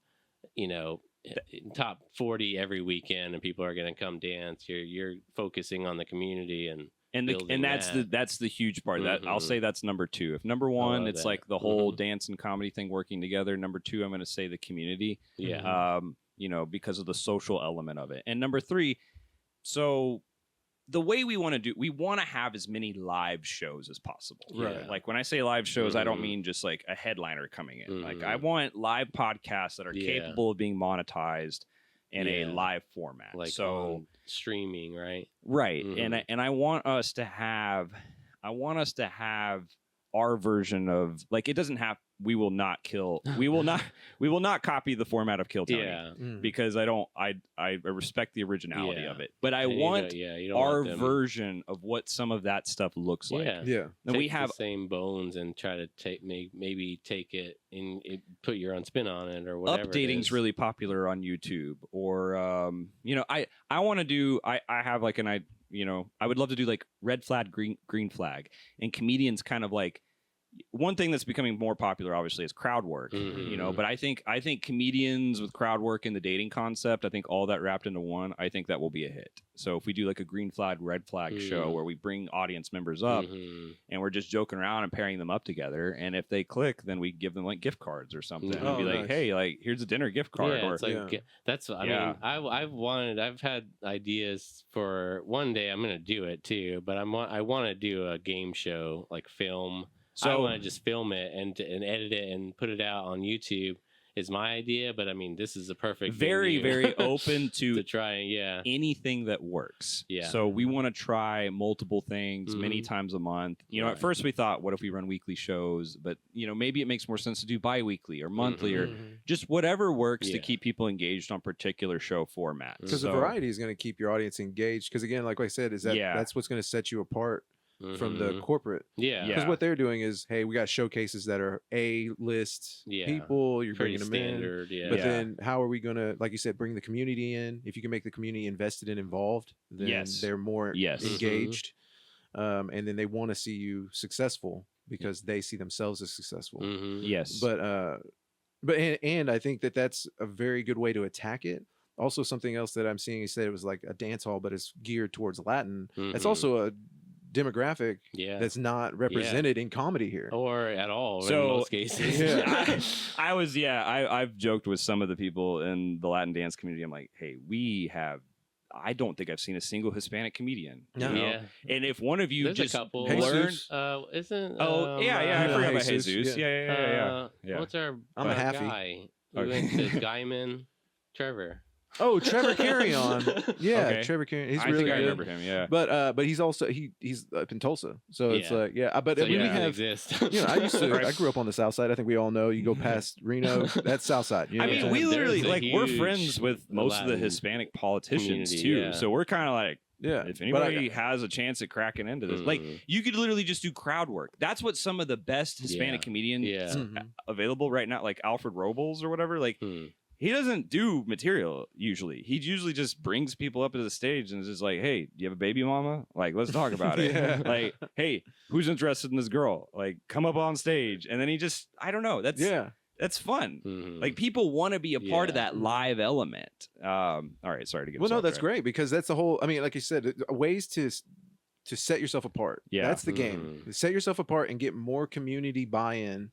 top 40 every weekend and people are going to come dance. You're focusing on the community and that's the huge part. That I'll say that's number 2. If number 1 it's like the whole dance and comedy thing working together, number 2 I'm going to say the community. Because of the social element of it. And number 3, so the way we want to have as many live shows as possible. Right. Like when I say live shows, I don't mean just like a headliner coming in. Like I want live podcasts that are capable of being monetized in a live format. Like so streaming, right? Right. And I want us to have our version of, like, it doesn't have, we will not copy the format of Kill Tony because I respect the originality of it, but I want our version of what some of that stuff looks like. And we have the same bones and try to maybe take it and put your own spin on it or whatever. Updating's really popular on YouTube, or I want to do. I have like I would love to do like red flag, green flag, and comedians kind of like. One thing that's becoming more popular, obviously, is crowd work. But I think comedians with crowd work and the dating concept, I think all that wrapped into one, I think that will be a hit. So if we do like a green flag, red flag show where we bring audience members up and we're just joking around and pairing them up together, and if they click, then we give them like gift cards or something and be like, hey, like here's a dinner gift card. Yeah, it's like, that's I mean, I've had ideas for one day. I'm gonna do it too, but I want to do a game show, like film. So I want to just film it and edit it and put it out on YouTube is my idea. But I mean, this is a perfect very open to try anything that works. Yeah. So we want to try multiple things many times a month. At first we thought, what if we run weekly shows? But maybe it makes more sense to do bi-weekly or monthly or just whatever works to keep people engaged on particular show formats. Because the variety is going to keep your audience engaged. Because again, like I said, that's what's going to set you apart from the corporate. Because what they're doing is, hey, we got showcases that are A-list people. You're pretty bringing them in. But then how are we going to, like you said, bring the community in? If you can make the community invested and involved, then they're more engaged. And then they want to see you successful because they see themselves as successful. But I think that that's a very good way to attack it. Also, something else that I'm seeing, he said it was like a dance hall, but it's geared towards Latin. It's also a demographic that's not represented in comedy here or at all in most cases. I've joked with some of the people in the Latin dance community. I'm like, hey, I don't think I've seen a single Hispanic comedian. And if one of you just learned, I forgot about Jesus. Yeah. What's our I'm a halfy guy? We went to Guyman, Trevor. Oh, Trevor Carrion. Trevor Carrion. He's really good. I remember him. Yeah, but he's also he's up in Tulsa, so it's like but so we have exist. I grew up on the South Side. I think we all know. You go past Reno, that's South Side. I mean, we literally we're friends with most of the Hispanic politicians too. So we're kind of like. Yeah, if anybody has a chance at cracking into this, like you could literally just do crowd work. That's what some of the best Hispanic comedians available right now, like Alfred Robles or whatever, like. He doesn't do material usually. He usually just brings people up to the stage and is just like, hey, do you have a baby mama? Like, let's talk about it. Like, hey, who's interested in this girl? Like, come up on stage. And then he just, I don't know. That's fun. Like, people want to be a part of that live element. All right, sorry to get that's great because that's the whole, I mean, like you said, ways to set yourselve apart. That's the game. Set yourself apart and get more community buy-in.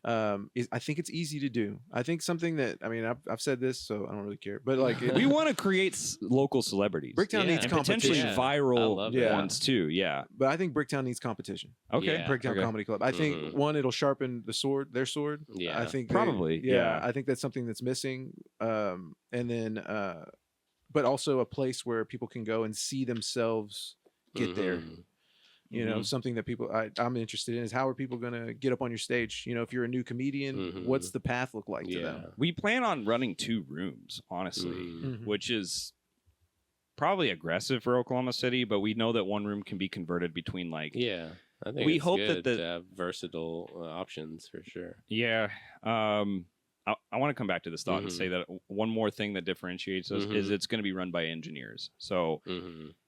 I think it's easy to do. I think something that, I mean, I've said this, so I don't really care. But like, we want to create local celebrities. Bricktown needs competition. Potentially viral ones too. But I think Bricktown needs competition. Bricktown Comedy Club. I think one, it'll sharpen their sword. I think probably. I think that's something that's missing. And then, but also a place where people can go and see themselves get there. You know, something that people I'm interested in is how are people going to get up on your stage? You know, if you're a new comedian, what's the path look like to them? We plan on running 2 rooms, honestly, which is probably aggressive for Oklahoma City, but we know that one room can be converted between like I think we hope that to have versatile options for sure. I want to come back to this thought and say that one more thing that differentiates us is it's going to be run by engineers. So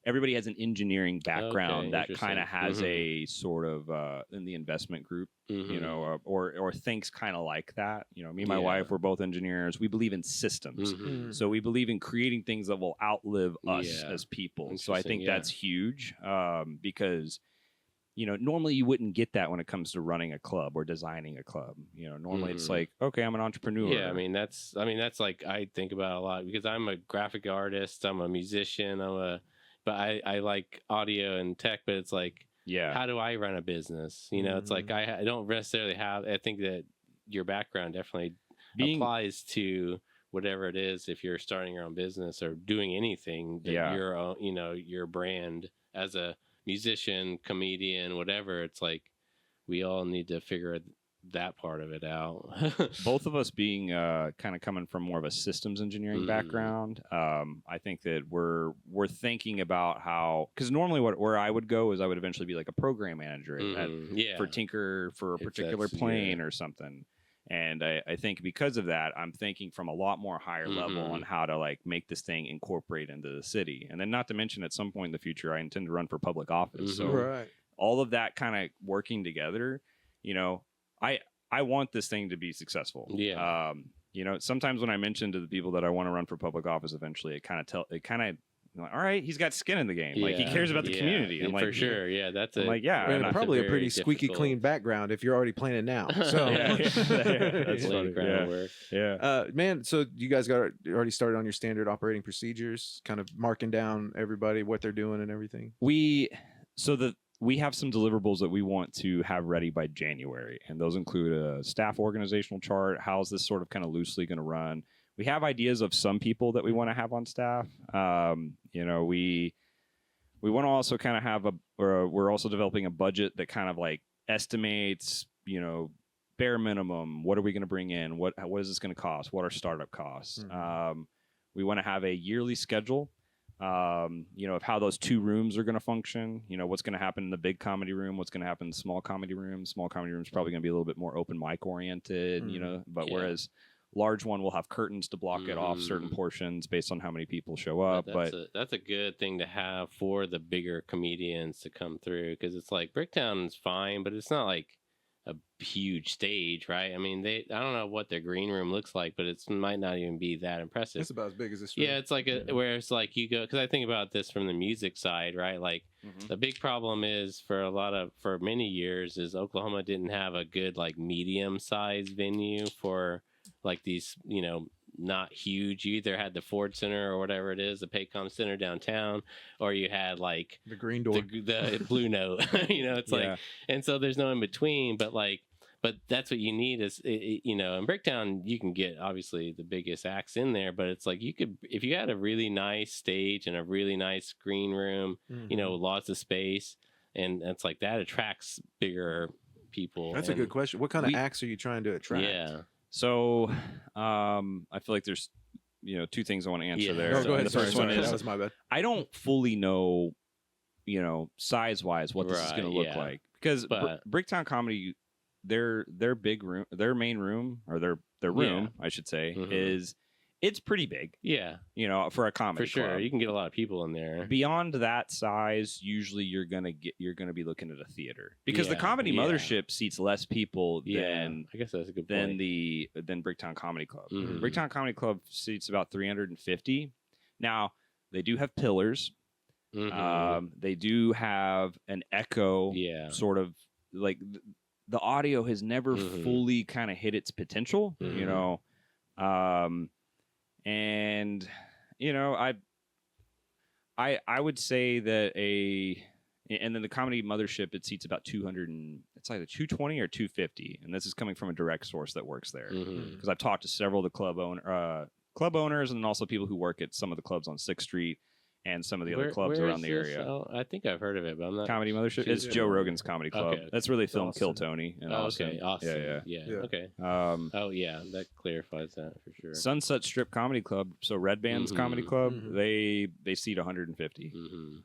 everybody has an engineering background that kind of has a sort of in the investment group, you know, or thinks kind of like that. You know, me and my wife, we're both engineers. We believe in systems. So we believe in creating things that will outlive us as people. So I think that's huge because you know, normally you wouldn't get that when it comes to running a club or designing a club. You know, normally it's like, okay, I'm an entrepreneur. Yeah, I mean that's like I think about a lot because I'm a graphic artist, I'm a musician, but I like audio and tech, but it's like, how do I run a business? You know, it's like I don't necessarily have. I think that your background definitely applies to whatever it is if you're starting your own business or doing anything that your you know, your brand as a musician, comedian, whatever. It's like we all need to figure that part of it out. Both of us being kind of coming from more of a systems engineering background, I think that we're thinking about how, because normally where I would go is I would eventually be like a program manager for Tinker for a particular plane or something. And I think because of that, I'm thinking from a lot more higher level on how to like make this thing incorporate into the city. And then not to mention at some point in the future, I intend to run for public office. So all of that kind of working together, you know, I want this thing to be successful. You know, sometimes when I mention to the people that I want to run for public office eventually, like, all right, he's got skin in the game. Like he cares about the community. And, like, for sure. Yeah, that's and probably a pretty squeaky clean background if you're already playing it now. So that's funny. Man, so you guys already started on your standard operating procedures, kind of marking down everybody, what they're doing and everything. We have some deliverables that we want to have ready by January, and those include a staff organizational chart. How's this sort of kind of loosely going to run? We have ideas of some people that we want to have on staff. You know, we want to also kind of have we're also developing a budget that kind of like estimates, you know, bare minimum. What are we going to bring in? What is this going to cost? What are startup costs? We want to have a yearly schedule, you know, of how those 2 rooms are going to function. You know, what's going to happen in the big comedy room, what's going to happen in the small comedy room. Small comedy room is probably going to be a little bit more open mic oriented, you know, but whereas large one will have curtains to block it off certain portions based on how many people show up. That's a good thing to have for the bigger comedians to come through, because it's like Bricktown's fine, but it's not like a huge stage, right? I mean, I don't know what their green room looks like, but it might not even be that impressive. It's about as big as this room. Yeah, it's like where it's like you go, because I think about this from the music side, right? Like the big problem is for many years is Oklahoma didn't have a good like medium sized venue for like these, you know, not huge. You either had the Ford Center or whatever it is, the Paycom Center downtown, or you had like the Green Door, the Blue Note. You know, it's like, and so there's no in between. But that's what you need is, you know, in Bricktown you can get obviously the biggest acts in there, but it's like you could, if you had a really nice stage and a really nice green room, you know, lots of space, and it's like that attracts bigger people. That's a good question. What kind of acts are you trying to attract? Yeah. So, I feel like there's, you know, 2 things I want to answer there. Oh, so go ahead. The first one is, that was my bad. I don't fully know, you know, size-wise what this is going to look like, because Bricktown Comedy, their big room, their main room, or their room, I should say, it's pretty big. Yeah. You know, for a comedy for sure club. You can get a lot of people in there. Beyond that size, usually you're gonna be looking at a theater, because the Comedy Mothership seats less people than, I guess that's a good point, than than Bricktown Comedy Club. Bricktown Comedy Club seats about 350. Now, they do have pillars. They do have an echo, sort of like the audio has never fully kind of hit its potential, you know. And you know, I would say that and then the Comedy Mothership, it seats about 200, and it's either 220 or 250, and this is coming from a direct source that works there, because I've talked to several of the club owners, and also people who work at some of the clubs on 6th Street, and some of the other clubs around the area. Oh, I think I've heard of it, but I'm not. Comedy Mothership. It's Joe Rogan's comedy club. Okay. That's where they filmed Kill Tony. In Austin. Okay, Austin. Yeah. Okay. Oh yeah, that clarifies that for sure. Sunset Strip Comedy Club. So Red Band's comedy club. They seat 150.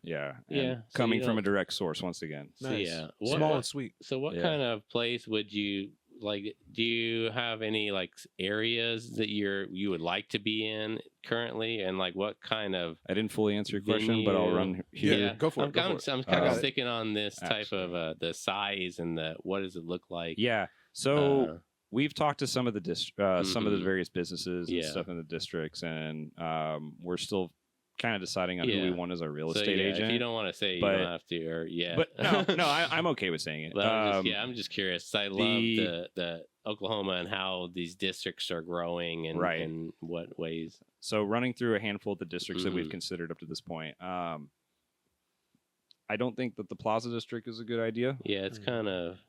Yeah. Yeah. Coming from a direct source once again. Nice. So, Small and sweet. So what kind of place would you like? Do you have any like areas that you would like to be in currently, and like what kind of? I didn't fully answer your question, but I'll run here. Yeah, go for it. I'm kind of sticking on this type of the size and the what does it look like? Yeah. So we've talked to some of the some of the various businesses and stuff in the districts, and we're still kind of deciding on who we want as our real estate agent. If you don't want to say, you don't have to, or But no, I'm okay with saying it. But I'm just curious. I love the Oklahoma and how these districts are growing and in what ways. So running through a handful of the districts that we've considered up to this point, I don't think that the Plaza District is a good idea. Yeah, it's kind of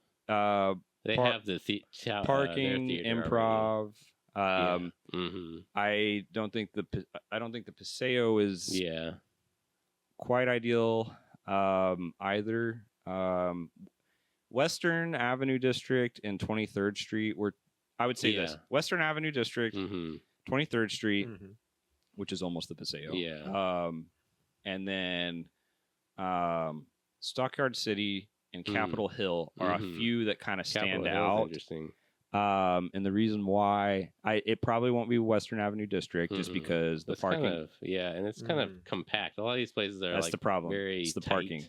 they have the parking, improv. I don't think the Paseo is quite ideal either. Western Avenue District and 23rd Street I would say this. Western Avenue District, 23rd Street, which is almost the Paseo. Yeah. And then Stockyard City and Capitol Hill are a few that kind of stand out. Interesting. And the reason why it probably won't be Western Avenue District just because the parking. And it's kind of compact. A lot of these places are that's the problem. Very it's the tight. parking.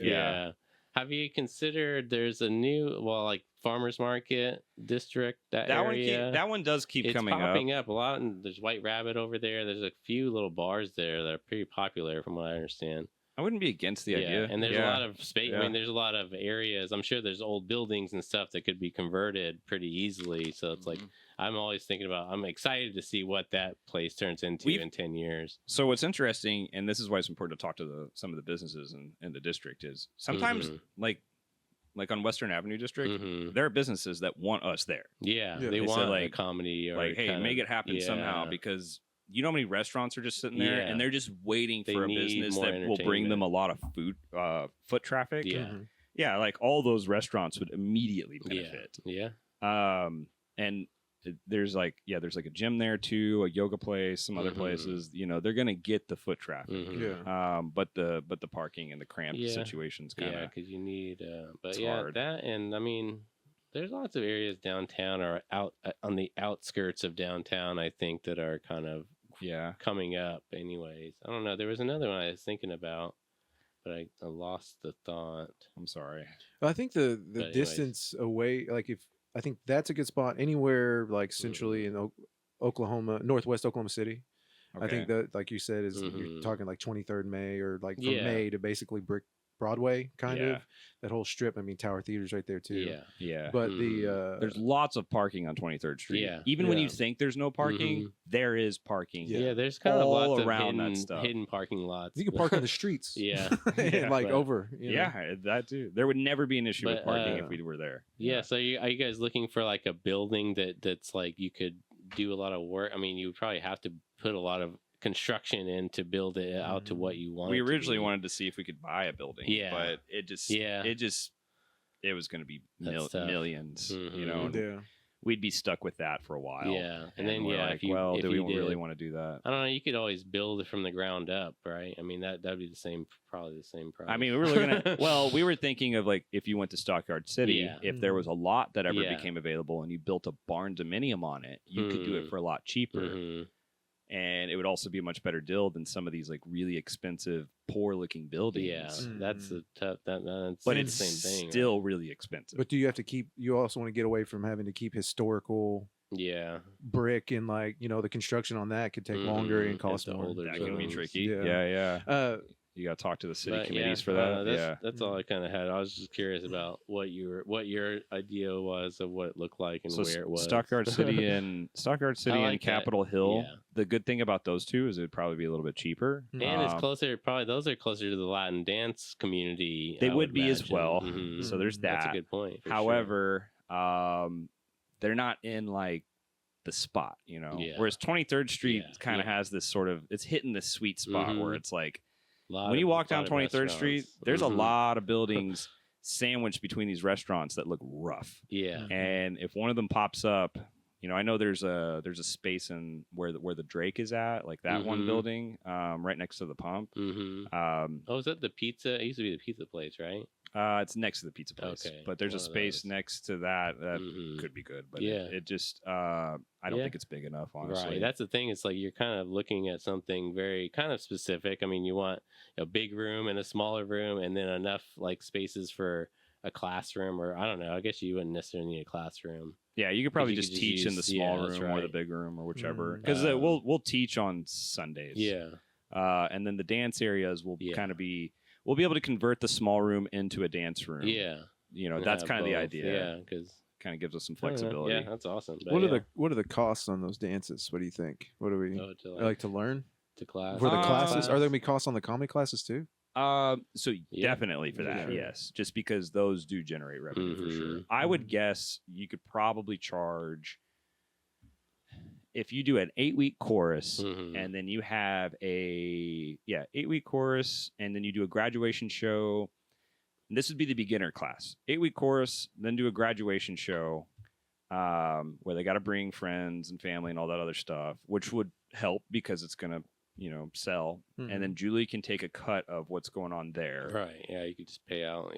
Yeah. Have you considered there's a new like farmers market district that area? That one does keep coming up. It's popping up a lot. And there's White Rabbit over there. There's a few little bars there that are pretty popular, from what I understand. I wouldn't be against the idea. And there's a lot of space. I mean, there's a lot of areas. I'm sure there's old buildings and stuff that could be converted pretty easily. So it's like, I'm always thinking about, I'm excited to see what that place turns into in 10 years. So what's interesting, and this is why it's important to talk to some of the businesses in the district, is sometimes like on Western Avenue District, there are businesses that want us there. Yeah. They want like a comedy or like, hey, make it happen somehow, because you know how many restaurants are just sitting there and they're just waiting for a business that will bring them a lot of foot traffic. Yeah, like all those restaurants would immediately benefit. And there's like a gym there too, a yoga place, some other places. You know, they're gonna get the foot traffic. But the parking and the cramped situations kind of because you need. But hard. That, and I mean, there's lots of areas downtown or out on the outskirts of downtown, I think, that are kind of coming up anyways. I don't know. There was another one I was thinking about, but I lost the thought. I'm sorry. I think the distance away, like I think that's a good spot anywhere like centrally in Oklahoma, northwest Oklahoma City. Okay. I think that, like you said, is you're talking like 23rd May or like from May to basically Brick Broadway kind of that whole strip. I mean, Tower Theater's right there too. But there's lots of parking on 23rd Street. Even when you think there's no parking, there is parking. There's kind of lots around of that stuff. hidden parking lots. You can park in the streets. Over. You know? That too. There would never be an issue with parking if we were there. So are you guys looking for like a building that's like you could do a lot of work? I mean, you would probably have to put a lot of construction in to build it out to what you want. We originally wanted to see if we could buy a building, but it was going to be millions, you know. We'd be stuck with that for a while. And then like, do we really want to do that? I don't know. You could always build it from the ground up, right? I mean, that'd be probably the same price. I mean, we were looking at. Well, we were thinking of like if you went to Stockyard City, if there was a lot that ever became available, and you built a barn dominium on it, you could do it for a lot cheaper. And it would also be a much better deal than some of these like really expensive, poor-looking buildings. That's a tough. That's but the it's same thing. Still really expensive. But do you have to keep? You also want to get away from having to keep historical. Brick and like the construction on that could take longer and cost more. That can be tricky. You got to talk to the city committees for that. That's all I kind of had. I was just curious about what your idea was of what it looked like and where it was. Stockyard City and Capitol Hill. The good thing about those two is it'd probably be a little bit cheaper, and it's closer. Probably those are closer to the Latin dance community. They would be as well. So there's that. That's a good point. However, they're not in like the spot, Whereas 23rd Street kind of has this sort of it's hitting this sweet spot where it's like. when you walk down 23rd Street, there's a lot of buildings sandwiched between these restaurants that look rough. Yeah. And if one of them pops up, I know there's a space in where the Drake is at, like that one building, right next to the pump. Is that the pizza? It used to be the pizza place, right? It's next to the pizza place, but there's a space next to that could be good, but it just I don't think it's big enough, honestly. Right, that's the thing. It's like you're kind of looking at something very kind of specific. I mean, you want a big room and a smaller room, and then enough like spaces for a classroom, or I don't know. I guess you wouldn't necessarily need a classroom. Yeah, you could probably just teach in the small room or the big room or whichever, because we'll teach on Sundays. Yeah, and then the dance areas will kind of be. We'll be able to convert the small room into a dance room. Yeah. That's kind of the idea. Yeah, because kind of gives us some flexibility. Yeah, that's awesome. But what are the costs on those dances? What do you think? What do we like to learn? To class. For the classes? Are there going to be costs on the comedy classes too? So definitely for that, yes. Just because those do generate revenue for sure. I would guess you could probably charge, if you do an 8-week course and then you have a 8-week course and then you do a graduation show, and this would be the beginner class. 8-week course, then do a graduation show where they got to bring friends and family and all that other stuff, which would help because it's going to sell. And then Julie can take a cut of what's going on there. Right. Yeah, you could just pay out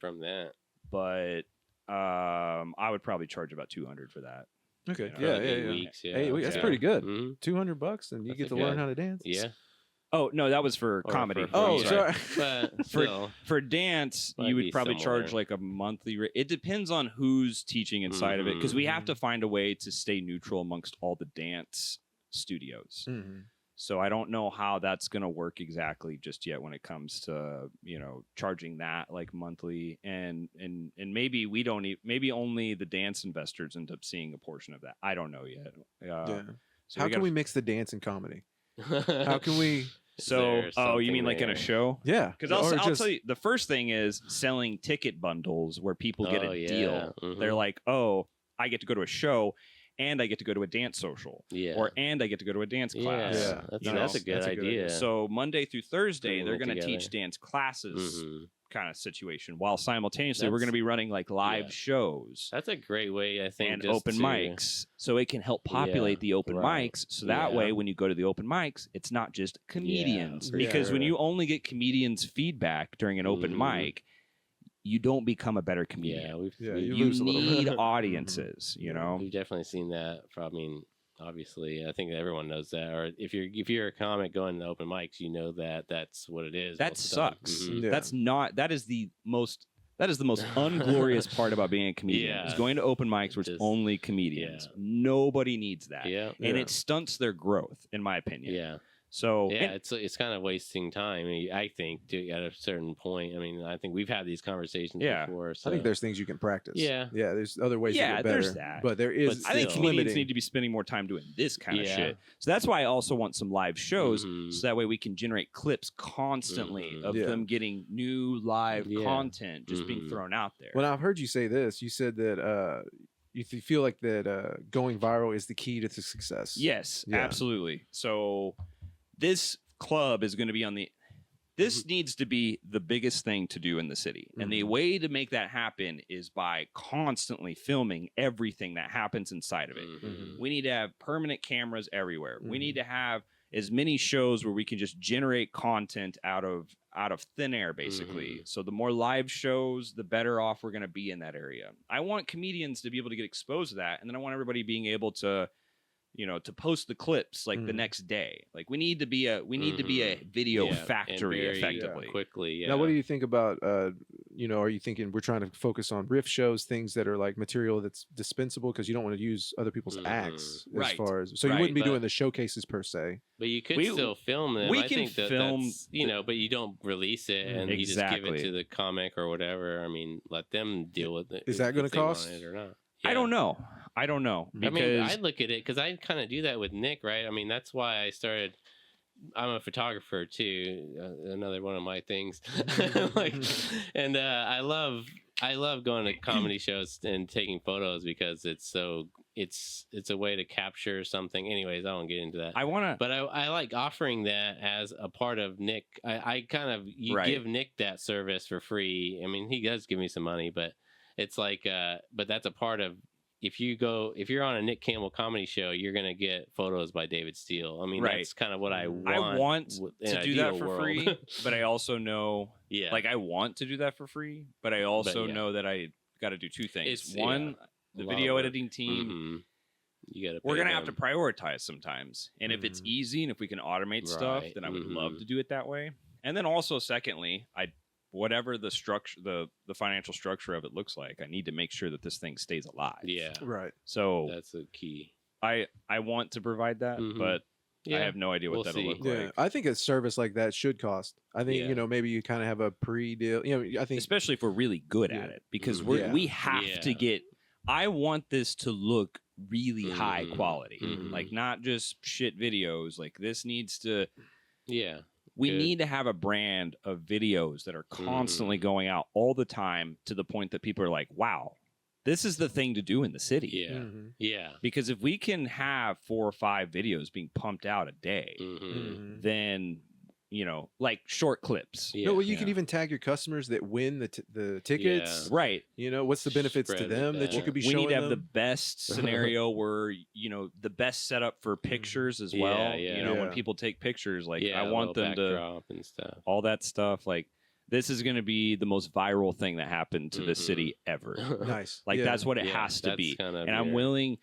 from that. But I would probably charge about $200 for that. Okay. 8 weeks. Yeah. 8 weeks. That's pretty good. $200 and you get to learn how to dance. Yeah. Oh no, that was for comedy. Sorry. But for dance, you would probably charge like a monthly rate. It depends on who's teaching inside of it, because we have to find a way to stay neutral amongst all the dance studios. So I don't know how that's going to work exactly just yet when it comes to, charging that like monthly, and maybe we don't maybe only the dance investors end up seeing a portion of that. I don't know yet. So how can we mix the dance and comedy? How can we? So, you mean like in a show? Yeah. Because I'll tell you, the first thing is selling ticket bundles where people get a deal. They're like, I get to go to a show and I get to go to a dance social. And I get to go to a dance class. That's a good idea. So Monday through Thursday, they're going to teach dance classes kind of situation, while simultaneously we're going to be running like live shows. That's a great way, I think, and open mics, so it can help populate the open mics. So that way, when you go to the open mics, it's not just comedians, because when you only get comedians' feedback during an open mic, you don't become a better comedian. You need audiences. We've definitely seen that. Obviously, I think everyone knows that. Or if you're a comic going to open mics, you know that that's what it is. That sucks. That is the most unglorious part about being a comedian is going to open mics where it's only comedians. Nobody needs that. And it stunts their growth, in my opinion. So it's kind of wasting time. I think at a certain point. I think we've had these conversations before. So. I think there's things you can practice. Yeah. There's other ways to get better. There's that. But there is. I think comedians need to be spending more time doing this kind of shit. So that's why I also want some live shows, so that way we can generate clips constantly of them getting new live content just being thrown out there. Well, I've heard you say this. You said that you feel like that going viral is the key to success. Yes, absolutely. So. This club is going to be on this needs to be the biggest thing to do in the city. And the way to make that happen is by constantly filming everything that happens inside of it. We need to have permanent cameras everywhere. We need to have as many shows where we can just generate content out of thin air, basically. So the more live shows, the better off we're going to be in that area. I want comedians to be able to get exposed to that. And then I want everybody being able to to post the clips like the next day. Like we need to be a video factory effectively. Quickly. Now, what do you think about are you thinking we're trying to focus on riff shows, things that are like material that's dispensable because you don't want to use other people's acts as far as you wouldn't be doing the showcases per se. But you could still film them. We can film, but you don't release it and you just give it to the comic or whatever. Let them deal with it. Is that going to cost it or not? I don't know. Because I look at it because I kind of do that with Nick, right? That's why I started. I'm a photographer too. Another one of my things. I love going to comedy shows and taking photos because it's so it's a way to capture something. Anyways, I won't get into that. But I like offering that as a part of Nick. I kind of give Nick that service for free. I mean, he does give me some money, but it's like, but that's a part of. If you're on a Nick Campbell comedy show, you're gonna get photos by David Steele. I mean, that's kind of what I want. I want to do that for free, but I also know, like I want to do that for free, but I also know that I got to do two things. One, the video editing team. We're gonna have to prioritize sometimes, and if it's easy and if we can automate stuff, then I would love to do it that way. And then also, secondly, whatever the structure, the financial structure of it looks like, I need to make sure that this thing stays alive. Yeah. Right. So that's a key. I want to provide that, but I have no idea what that'll look like. I think a service like that should cost. I think, maybe you kind of have a pre-deal. I think especially if we're really good at it, because we have to get, I want this to look really high quality, like not just shit videos. Like this needs to, we need to have a brand of videos that are constantly going out all the time to the point that people are like, wow, this is the thing to do in the city. Yeah. Because if we can have 4 or 5 videos being pumped out a day, then, like short clips. You can even tag your customers that win the tickets. Right. What's the benefits to them that you could be showing them? We need to have the best scenario where, the best setup for pictures as well. When people take pictures, like I want them to, and stuff. All that stuff. Like this is going to be the most viral thing that happened to this city ever. Nice. Like that's what it has to be. And I'm willing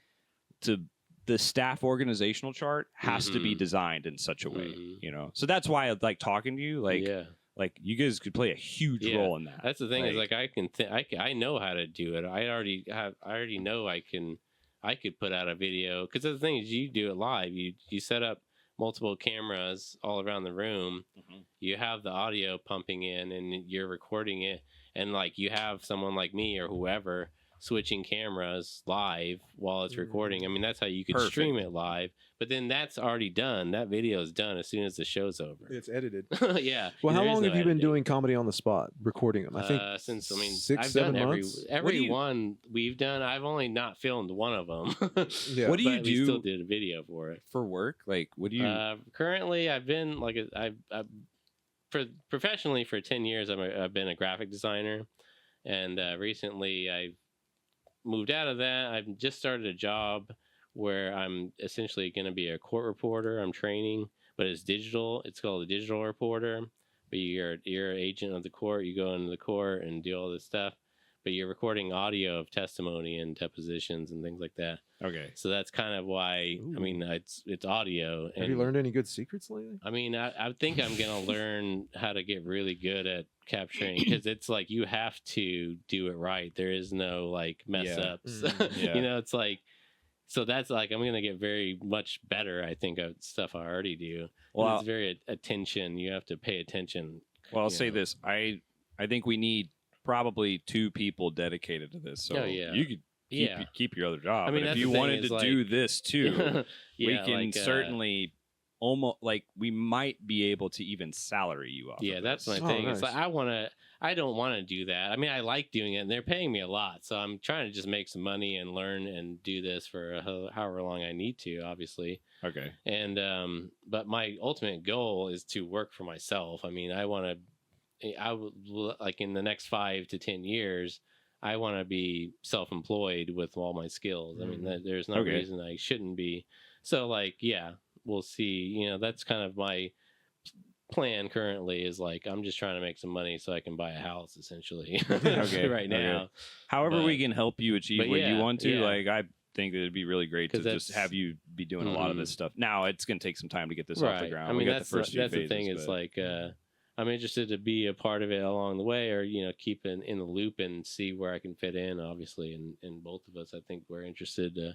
to, the staff organizational chart has to be designed in such a way, So that's why I like talking to you. Like you guys could play a huge role in that. That's the thing, is like I know how to do it. I already know I could put out a video, because the thing is, you do it live. You set up multiple cameras all around the room. You have the audio pumping in and you're recording it, and like you have someone like me or whoever switching cameras live while it's recording. I mean, that's how you could stream it live. But then that's already done. That video is done as soon as the show's over. It's edited. Yeah. Well, how long have you been doing comedy on the spot, recording them? I think since 6-7 months. Every one we've done. I've only not filmed one of them. What do you do? We still did a video for it for work. Like, what do you? Currently, I've been like professionally for 10 years. I've been a graphic designer, and recently I moved out of that. I've just started a job where I'm essentially going to be a court reporter. I'm training, but it's digital. It's called a digital reporter. But you're an agent of the court. You go into the court and do all this stuff. But you're recording audio of testimony and depositions and things like that. Okay. So that's kind of why. Ooh. I mean, it's audio. Have you learned any good secrets lately? I mean, I think I'm going to learn how to get really good at capturing, because it's like you have to do it right. There is no like mess ups. It's like, so that's like, I'm going to get very much better, I think, at stuff I already do. Well, it's very attention. You have to pay attention. Well, I'll say this. I think we need probably 2 people dedicated to this. So you could keep your other job. I mean, but if you wanted to do this too, we can certainly almost like we might be able to even salary you off. Yeah, that's my thing. Nice. It's like I don't want to do that. I mean, I like doing it, and they're paying me a lot, so I'm trying to just make some money and learn and do this for however long I need to, obviously. Okay. And but my ultimate goal is to work for myself. I mean, I would like in the next 5 to 10 years, I want to be self-employed with all my skills. I mean, there's no reason I shouldn't be. So like, we'll see. That's kind of my plan currently, is like, I'm just trying to make some money so I can buy a house, essentially. Right now. However we can help you achieve what you want to, like, I think it'd be really great to just have you be doing a lot of this stuff. Now it's going to take some time to get this off the ground. I mean, that's the thing. It's like, I'm interested to be a part of it along the way, or keep in the loop and see where I can fit in. Obviously, and both of us, I think we're interested to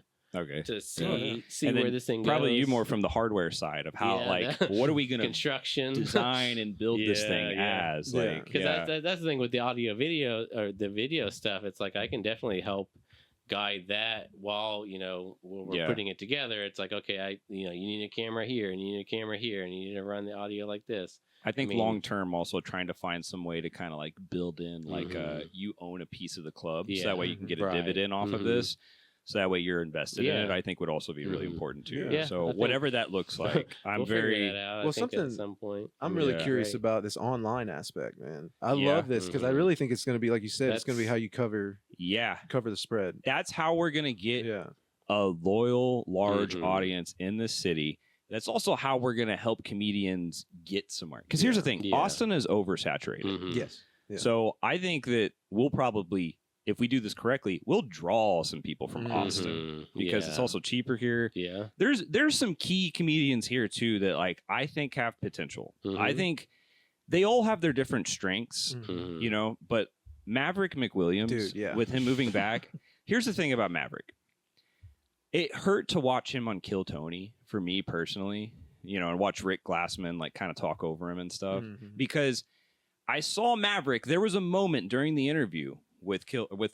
see where this thing goes. Probably you more from the hardware side of how what are we going to construction design and build this thing as because that's the thing with the audio video or the video stuff. It's like I can definitely help guide that while when we're putting it together. It's like, okay, you need a camera here and you need a camera here and you need to run the audio like this. I think long term, also trying to find some way to kind of like build in like you own a piece of the club, so that way you can get a dividend off of this. So that way you're invested in it, I think would also be really important too. Yeah, so whatever that looks like, I'm we'll very that out, well. I think Something at some point. I'm really curious about this online aspect, man. I love this because I really think it's going to be, like you said, it's going to be how you cover the spread. That's how we're going to get a loyal, large audience in this city. That's also how we're going to help comedians get somewhere. Because here's the thing, Austin is oversaturated. Yes. Yeah. So I think that we'll probably, if we do this correctly, we'll draw some people from Austin because it's also cheaper here. Yeah. There's some key comedians here too that like I think have potential. I think they all have their different strengths, you know, but Maverick McWilliams, with him moving back, here's the thing about Maverick. It hurt to watch him on Kill Tony for me personally, you know, and watch Rick Glassman like kind of talk over him and stuff because I saw Maverick. There was a moment during the interview with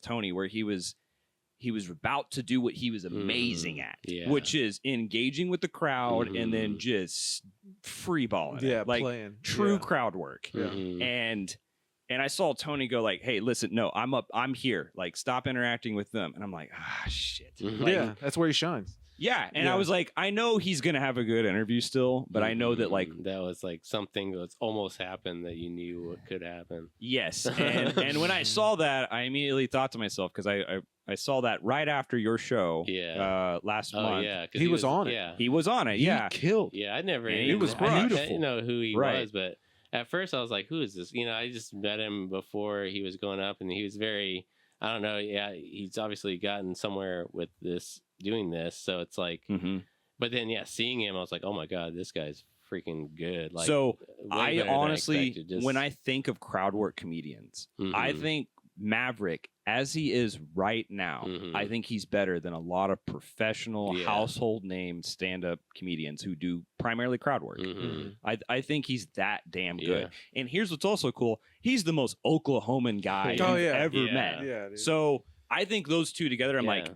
Tony where he was about to do what he was amazing at, which is engaging with the crowd and then just freeballing it, like playing. True crowd work. And I saw Tony go like, "Hey, listen, no, I'm here. Like, stop interacting with them." And I'm like, "Ah, shit." Like, that's where he shines. Yeah, and I was like, I know he's gonna have a good interview still, but I know that like that was like something that's almost happened that you knew what could happen. Yes, and when I saw that, I immediately thought to myself because I saw that right after your show, last month. Yeah, he was on it. Yeah, he was on it. He killed. Yeah, I never. It was beautiful. I didn't know who he was, but at first I was like, "Who is this?" You know, I just met him before he was going up, and he was very. I don't know. Yeah, he's obviously gotten somewhere with doing this. So it's like, but then, seeing him, I was like, oh my God, this guy's freaking good. Like, so I honestly, when I think of crowd work comedians, I think Maverick, as he is right now, I think he's better than a lot of professional household name stand-up comedians who do primarily crowd work. I think he's that damn good. And here's what's also cool. He's the most Oklahoman guy you've ever met. Yeah, so I think those two together, I'm like,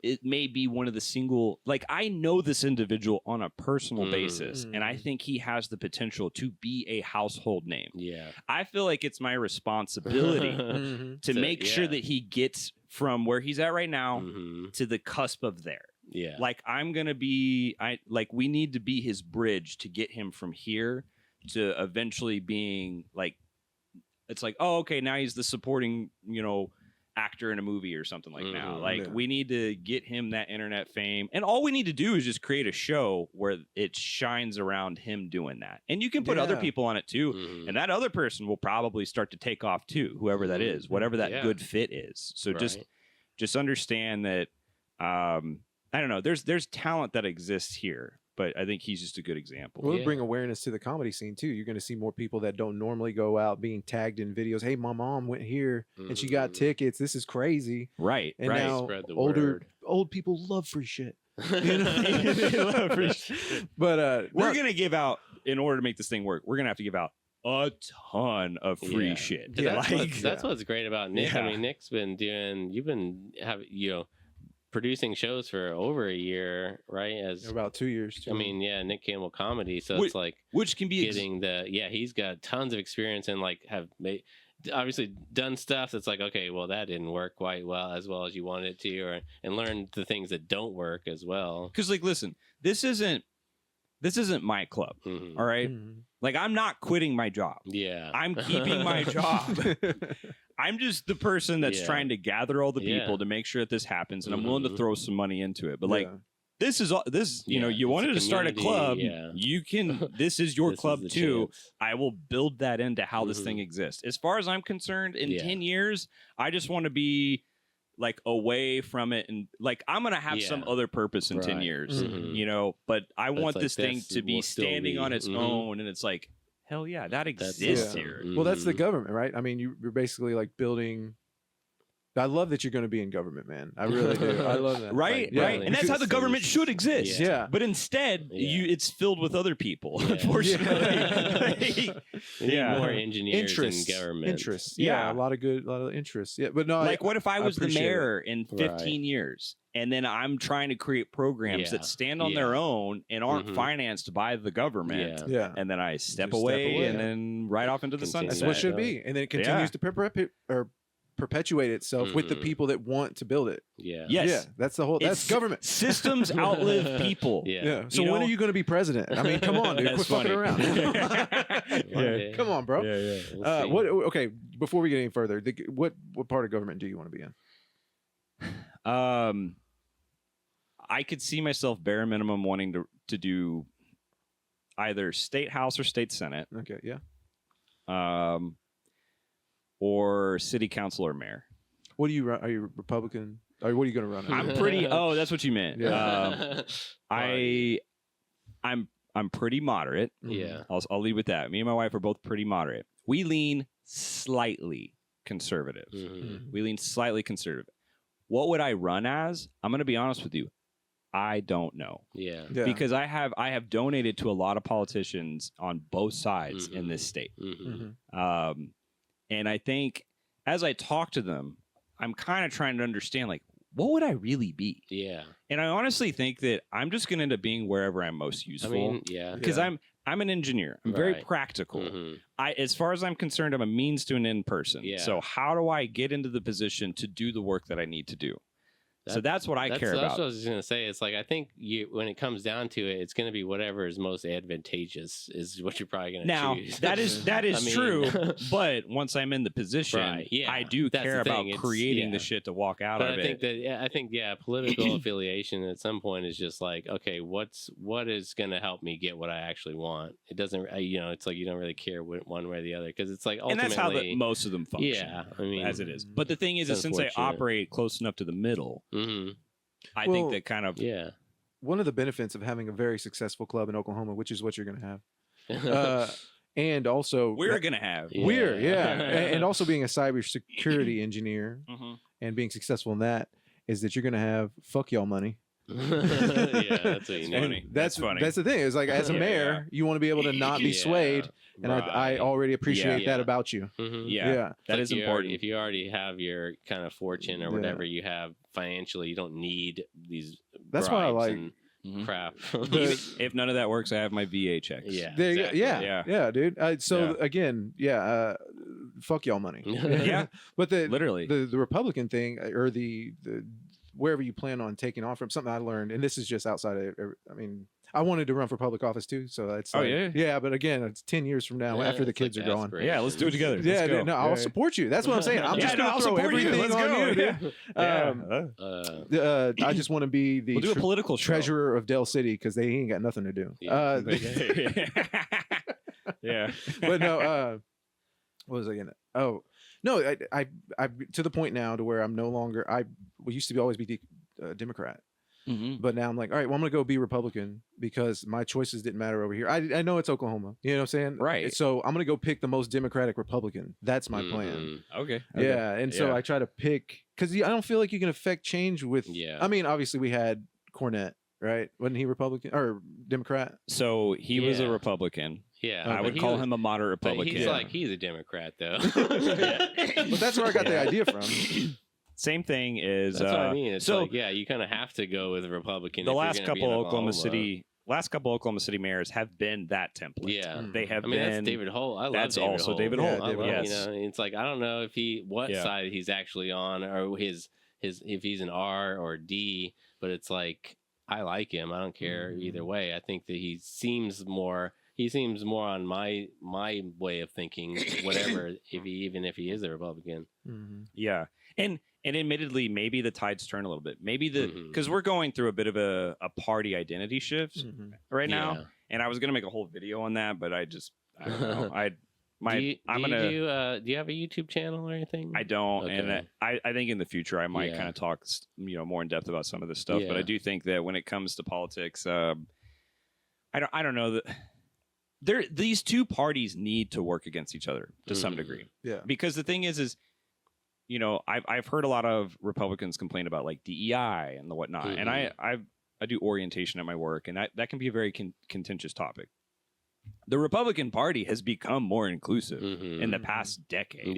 it may be one of the single, like I know this individual on a personal basis, and I think he has the potential to be a household name. Yeah. I feel like it's my responsibility to make sure that he gets from where he's at right now to the cusp of there. Yeah. Like we need to be his bridge to get him from here to eventually being like, it's like, oh, okay, now he's the supporting, you know, actor in a movie or something like now. Like we need to get him that internet fame, and all we need to do is just create a show where it shines around him doing that. And you can put other people on it too, and that other person will probably start to take off too, whoever that is, whatever that good fit is. So just understand that I don't know, there's talent that exists here, but I think he's just a good example. We'll bring awareness to the comedy scene too. You're going to see more people that don't normally go out being tagged in videos. Hey, my mom went here and she got tickets. This is crazy. Right. And now spread the old people love free shit. You know? They love free shit. But we're going to give out, in order to make this thing work, we're going to have to give out a ton of free shit. That's what's great about Nick. I mean, Nick's been producing shows for over a year, right? As about 2 years. Too. I mean, Nick Campbell comedy. So it's like, which can be getting he's got tons of experience and like obviously done stuff that's like, okay, well that didn't work quite as well as you wanted it to, and learn the things that don't work as well. Because like, listen, this isn't my club, all right? Like I'm not quitting my job. Yeah, I'm keeping my job. I'm just the person that's trying to gather all the people to make sure that this happens, and I'm willing to throw some money into it. But like, this is you know, you wanted to start a club, you can. This is your club too. Chance. I will build that into how this thing exists. As far as I'm concerned, in 10 years, I just want to be like away from it, and like I'm gonna have some other purpose in 10 years, you know. But I want this thing to be standing on its own, and it's like, hell yeah, that exists here. Well, that's the government, right? I mean, you're basically like building. I love that you're going to be in government, man. I really do. I love that. Right, like, right. And that's how the government should exist. Yeah. But instead, it's filled with other people, unfortunately. More engineers in government. Interests. Yeah, a lot of interests. Yeah, but no. Like, what if I was the mayor in 15 years? And then I'm trying to create programs that stand on their own and aren't financed by the government. Yeah. And then I step away and then right off into the sunset. That's what it should be. And then it continues to perpetuate itself with the people that want to build it. Yeah. Yes. Yeah, that's the whole. That's government. Systems outlive people. Yeah. So when are you going to be president? I mean, come on, dude. Quit fucking around. Come on, bro. Yeah. We'll what? Okay. Before we get any further, what part of government do you want to be in? I could see myself bare minimum wanting to do either state house or state senate. Okay. Yeah. Or city council or mayor. What do you run? Are you Republican? Or what are you going to run? I'm pretty. Oh, that's what you meant. Yeah. I'm pretty moderate. Yeah. I'll lead with that. Me and my wife are both pretty moderate. We lean slightly conservative. We lean slightly conservative. What would I run as? I'm going to be honest with you. I don't know. Yeah. Because I have donated to a lot of politicians on both sides in this state. And I think as I talk to them, I'm kind of trying to understand, like, what would I really be? Yeah. And I honestly think that I'm just going to end up being wherever I'm most useful. I mean, yeah. Because I'm an engineer. I'm very practical. As far as I'm concerned, I'm a means to an end person. Yeah. So how do I get into the position to do the work that I need to do? So that's what I care about. That's what I was going to say. It's like, I think when it comes down to it, it's going to be whatever is most advantageous is what you're probably going to choose. That is true. But once I'm in the position, I do care about creating the shit to walk out of it. I think political affiliation at some point is just like, okay, what is going to help me get what I actually want? It doesn't, it's like you don't really care one way or the other because it's like ultimately. And that's how most of them function. Yeah, I mean, as it is. But the thing is since I operate close enough to the middle. I think that kind of one of the benefits of having a very successful club in Oklahoma, which is what you're going to have, and also we're going to have and also being a cybersecurity engineer and being successful in that is that you're going to have fuck y'all money. That's what you know. That's funny. That's the thing. It's like as a mayor, you want to be able to not be swayed, and I already appreciate that about you. That is important. If you already have your kind of fortune or whatever you have financially, you don't need these. That's why I like crap. If none of that works, I have my VA checks. Yeah, yeah, dude. Again, fuck y'all money. But literally the Republican thing or the wherever you plan on taking off from, something I learned, and this is just outside of, I mean, I wanted to run for public office too, so it's but again, it's 10 years from now after the kids are gone. Yeah, let's do it together. I'll support you. That's what I'm saying. I'm just gonna throw everything on you, dude. I just want to be the we'll do a political treasurer of Dell City because they ain't got nothing to do. But no, what was I gonna? Oh no, I to the point now to where I'm no longer. We used to always be Democrat. But now I'm like, all right, well, I'm going to go be Republican because my choices didn't matter over here. I know it's Oklahoma. You know what I'm saying? Right. So I'm going to go pick the most Democratic Republican. That's my plan. Okay. Yeah. And so I try to pick, because I don't feel like you can affect change with, I mean, obviously we had Cornette, right? Wasn't he Republican or Democrat? So he was a Republican. Yeah. I would call him a moderate Republican. He's a Democrat, though. But that's where I got the idea from. Same thing is. That's what I mean. It's so, like, you kind of have to go with a Republican. The last couple Oklahoma City mayors have been that template. Yeah, they have. I mean, that's David Holt. I love that's David also Holt. David Holt. Yes. It's like I don't know if what side he's actually on, or his if he's an R or D. But it's like I like him. I don't care either way. I think that he seems more on my way of thinking. Whatever, even if he is a Republican. Yeah, and admittedly, maybe the tides turn a little bit. Maybe because we're going through a bit of a party identity shift right now. And I was gonna make a whole video on that, but I don't know. Do you have a YouTube channel or anything? I don't, okay. And I think in the future I might kind of talk more in depth about some of this stuff. But I do think that when it comes to politics, I don't know that these two parties need to work against each other to some degree. Yeah, because the thing is. I've heard a lot of Republicans complain about like DEI and the whatnot, and I do orientation at my work, and that can be a very contentious topic. The Republican Party has become more inclusive in the past decade.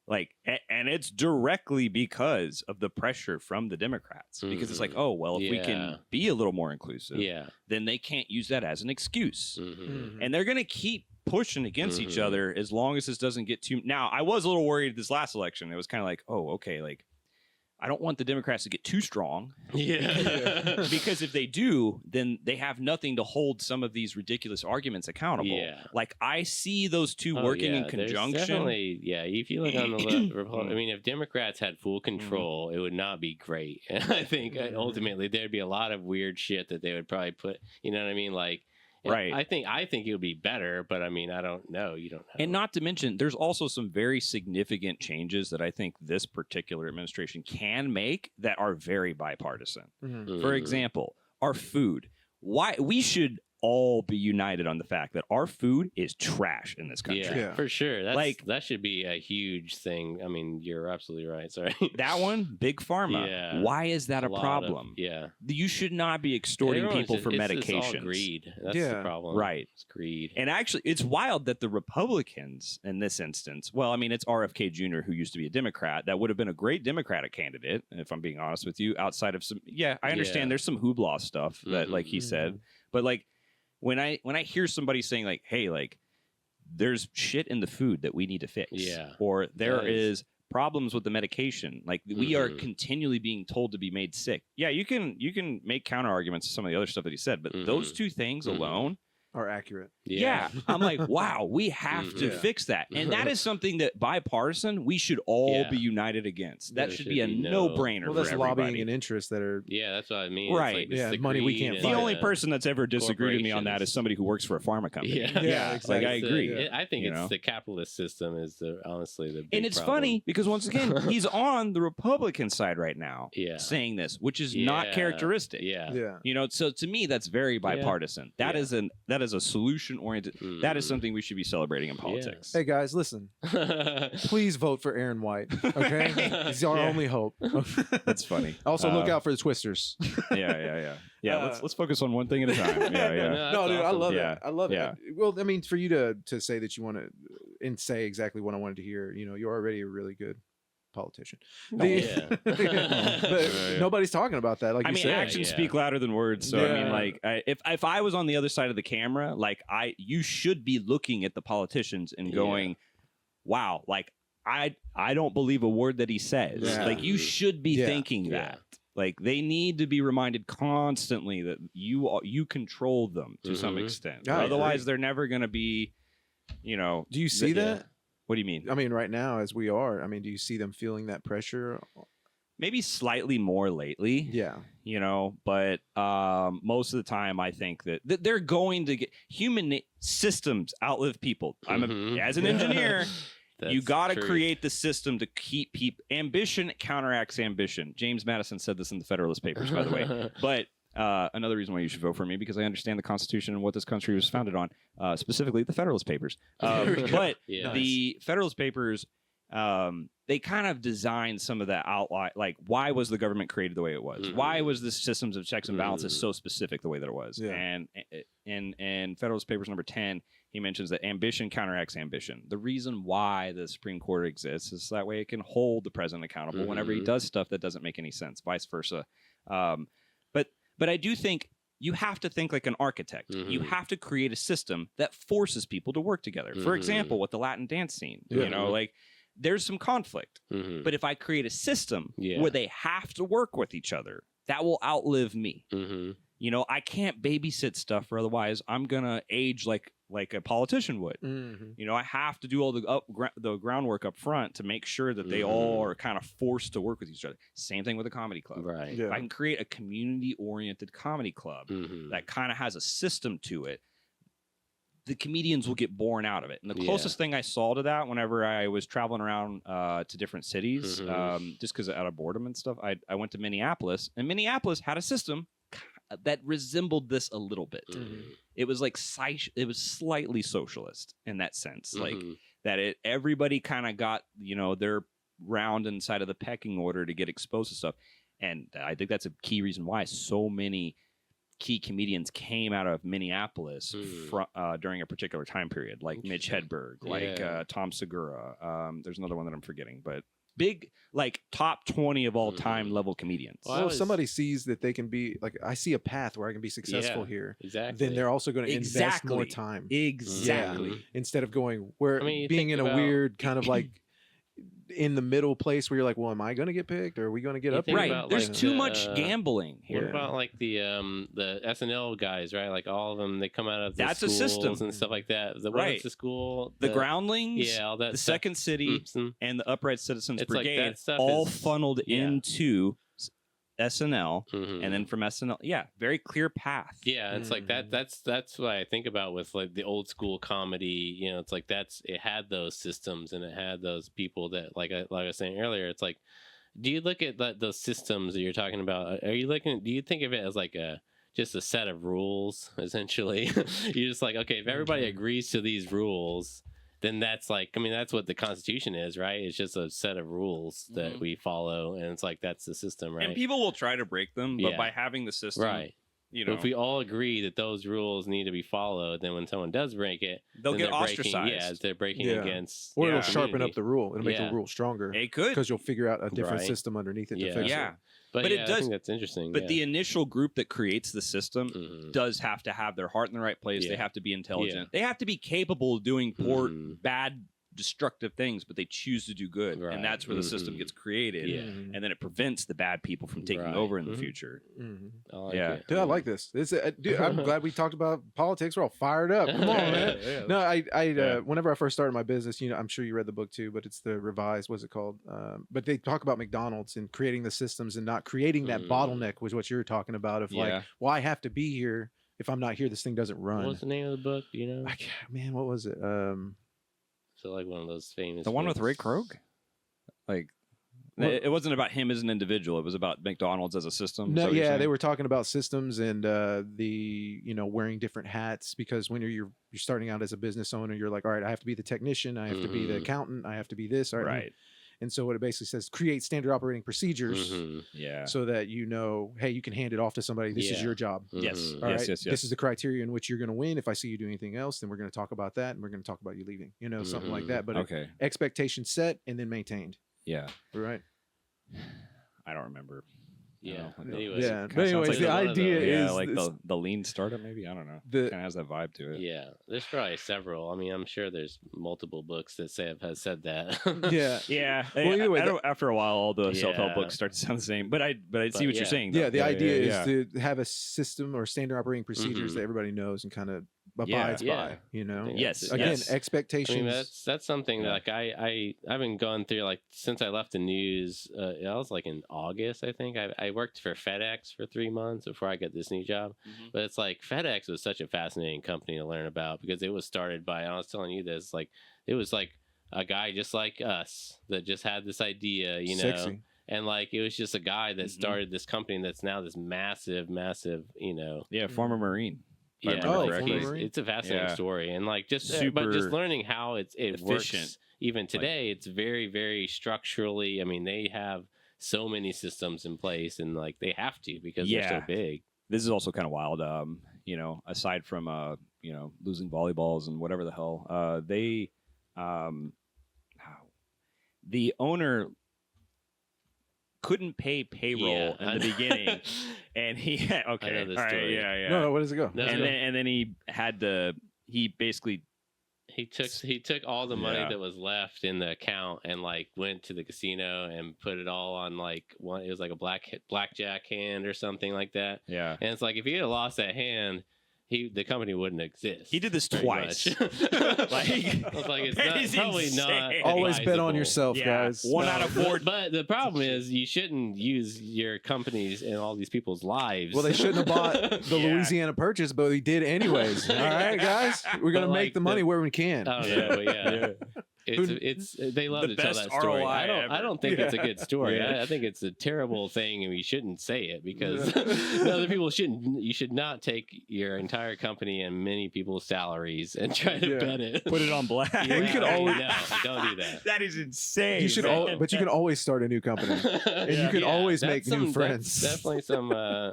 And it's directly because of the pressure from the Democrats, because it's like, oh well, if we can be a little more inclusive, then they can't use that as an excuse, and they're gonna keep pushing against each other as long as this doesn't get too. Now, I was a little worried this last election. It was kind of like, oh, okay, like I don't want the Democrats to get too strong. Yeah. Because if they do, then they have nothing to hold some of these ridiculous arguments accountable. Yeah. Like I see those two working in conjunction. Definitely, if you look on the left, I mean, if Democrats had full control, it would not be great. And I think ultimately there'd be a lot of weird shit that they would probably put, you know what I mean? Like, right. I think it would be better, but I mean, I don't know. You don't know. And not to mention, there's also some very significant changes that I think this particular administration can make that are very bipartisan. For example, our food. Why we should all be united on the fact that our food is trash in this country. Yeah, for sure. That should be a huge thing. I mean, you're absolutely right. Sorry. That one, Big Pharma. Yeah. Why is that a problem? You should not be extorting people for medications. It's all greed. That's the problem. Right. It's greed. And actually, it's wild that the Republicans in this instance, well, I mean, it's RFK Jr., who used to be a Democrat. That would have been a great Democratic candidate, if I'm being honest with you, outside of some, I understand there's some hoopla stuff that, like he said, but like, when I hear somebody saying like, hey, like there's shit in the food that we need to fix, or there is problems with the medication, like we are continually being told to be made sick. Yeah, you can make counter arguments to some of the other stuff that he said, but those two things alone are accurate. Yeah. I'm like, wow, we have to fix that. And that is something that bipartisan, we should all be united against. That should be a no-brainer. Well, that's lobbying and interests that are. Yeah, that's what I mean. Right. It's like money we can't fight. The only person that's ever disagreed with me on that is somebody who works for a pharma company. Yeah, exactly. Like, I agree. I think it's the capitalist system is honestly the big And it's problem. funny because once again, he's on the Republican side right now saying this, which is not characteristic. Yeah. You know, so to me, that's very bipartisan. That is a solution-oriented. That is something we should be celebrating in politics. Hey guys, listen. Please vote for Aaron White. Okay, he's our only hope. That's funny. Also, look out for the twisters. Yeah. Let's focus on one thing at a time. Yeah. No, dude, awesome. I love it. I love it. Well, I mean, for you to say that you want to and say exactly what I wanted to hear, you know, you're already a really good politician. But nobody's talking about that. Like I you mean, said. actions speak louder than words. So I mean, like, if I was on the other side of the camera, like you should be looking at the politicians and going, "Wow, like I don't believe a word that he says." Like you should be thinking that. Like they need to be reminded constantly that you control them to some extent. Otherwise, they're never going to be. You know, do you see that? What do you mean? I mean, right now, as we are, I mean, do you see them feeling that pressure? Maybe slightly more lately. Yeah. You know, but most of the time, I think that they're going to get human systems outlive people. As an engineer, you got to create the system to keep people. Ambition counteracts ambition. James Madison said this in the Federalist Papers, by the way. But another reason why you should vote for me, because I understand the Constitution and what this country was founded on, specifically the Federalist Papers. But the Federalist Papers, they kind of designed some of that outline, like why was the government created the way it was? Why was the systems of checks and balances so specific the way that it was? And in Federalist Papers number 10, he mentions that ambition counteracts ambition. The reason why the Supreme Court exists is that way it can hold the president accountable whenever he does stuff that doesn't make any sense, vice versa. But I do think you have to think like an architect. You have to create a system that forces people to work together. For example, with the Latin dance scene, you know, like there's some conflict. But if I create a system where they have to work with each other, that will outlive me. You know, I can't babysit stuff, or otherwise I'm gonna age like a politician would. You know, I have to do all the groundwork up front to make sure that they all are kind of forced to work with each other. Same thing with a comedy club. Right. If I can create a community-oriented comedy club that kind of has a system to it, the comedians will get born out of it. And the closest thing I saw to that, whenever I was traveling around to different cities, just because out of boredom and stuff, I went to Minneapolis, and Minneapolis had a system that resembled this a little bit. It was like it was slightly socialist in that sense, like that everybody kind of got, you know, their round inside of the pecking order to get exposed to stuff. And I think that's a key reason why so many key comedians came out of Minneapolis during a particular time period, like Mitch Hedberg, like Tom Segura. There's another one that I'm forgetting, but big, like top 20 of all time level comedians. Well, if somebody sees that they can be like, I see a path where I can be successful here, then they're also going to invest more time. Exactly. Yeah. Instead of going where being in a weird kind of like in the middle place where you're like, well, am I going to get picked or are we going to get up? Right. About, There's too much gambling here. What about like the SNL guys, right? Like all of them, they come out of the That's schools a system and stuff like that. Right. What's the school? The Groundlings, all that the stuff. Second City, and the Upright Citizens Brigade, like that all funneled into SNL, and then from SNL, very clear path. Yeah, it's like that. That's what I think about with like the old school comedy. You know, it's like it had those systems and it had those people that like I was saying earlier. It's like, do you look at those systems that you're talking about? Do you think of it as like just a set of rules essentially? You're just like, okay, if everybody agrees to these rules, then that's like, I mean, that's what the Constitution is, right? It's just a set of rules that we follow, and it's like that's the system, right? And people will try to break them, but by having the system, right? You know, but if we all agree that those rules need to be followed, then when someone does break it, they'll get ostracized. They're breaking against, or it'll sharpen up the rule. It'll make the rule stronger. It could, because you'll figure out a different system underneath it to fix it. But it does. I think that's interesting. But the initial group that creates the system does have to have their heart in the right place. They have to be intelligent. They have to be capable of doing bad, destructive things, but they choose to do good, and that's where the system gets created, and then it prevents the bad people from taking over in the future. I like it. Dude, I like this. Dude, I'm glad we talked about politics. We're all fired up. Come on, man. No, I whenever I first started my business, you know, I'm sure you read the book too, but it's the revised. What's it called? But they talk about McDonald's and creating the systems and not creating that bottleneck, was what you were talking about. Of like, well, I have to be here. If I'm not here, this thing doesn't run. What's the name of the book? Do you know? Man, what was it? So like one of those famous. The one with Ray Kroc? Like, it wasn't about him as an individual. It was about McDonald's as a system. No, they were talking about systems and wearing different hats, because when you're starting out as a business owner, you're like, all right, I have to be the technician, I have to be the accountant, I have to be this, all right. And so what it basically says, create standard operating procedures, so that you know, hey, you can hand it off to somebody. This is your job. Yes. All right. This is the criteria in which you're going to win. If I see you do anything else, then we're going to talk about that, and we're going to talk about you leaving. You know, something like that. But expectation set and then maintained. Yeah. Right. I don't remember. Yeah. Anyways, but anyways, the idea is like the lean startup, maybe. I don't know. It kind of has that vibe to it. Yeah, there's probably several. I mean, I'm sure there's multiple books that have said that. Yeah. Well, anyway, after a while, all the self-help books start to sound the same. But I see what you're saying. Though. Yeah, the idea is to have a system or standard operating procedures that everybody knows and kind know abides by. You know. Yes. Again, expectations. I mean, that's something that like I've been going through like since I left the news. I was like in August, I think. I worked for FedEx for 3 months before I got this new job. But it's like FedEx was such a fascinating company to learn about, because it was started by, and I was telling you this, like it was like a guy just like us that just had this idea, you know. Sexy. And like it was just a guy that started this company that's now this massive, you know. Yeah, former Marine. Yeah, it's a fascinating story, and like just learning how it works. Even today, it's very, very structurally. I mean, they have so many systems in place, and like they have to, because they're so big. This is also kind of wild. You know, aside from losing volleyballs and whatever the hell, the owner couldn't pay payroll in the beginning, and he I know this story. No, where does it go? And then he had to. He basically. He took all the money that was left in the account and like went to the casino and put it all on like one. It was like a blackjack hand or something like that. Yeah, and it's like if he had lost that hand, the company wouldn't exist. He did this twice. I was like, it's probably not. Always bet on yourself, guys. 1 out of 4. But the problem is, you shouldn't use your companies and all these people's lives. Well, they shouldn't have bought the Louisiana Purchase, but they did anyways. All right, guys, we're gonna make the money where we can. I don't know, but it's they love to tell that story. ROI I don't think it's a good story. I think it's a terrible thing, and we shouldn't say it, because other people shouldn't. You should not take your entire company and many people's salaries and try to bet it. Put it on black. You can always don't do that. That is insane. You should, but you can always start a new company, and you can always make new friends. Definitely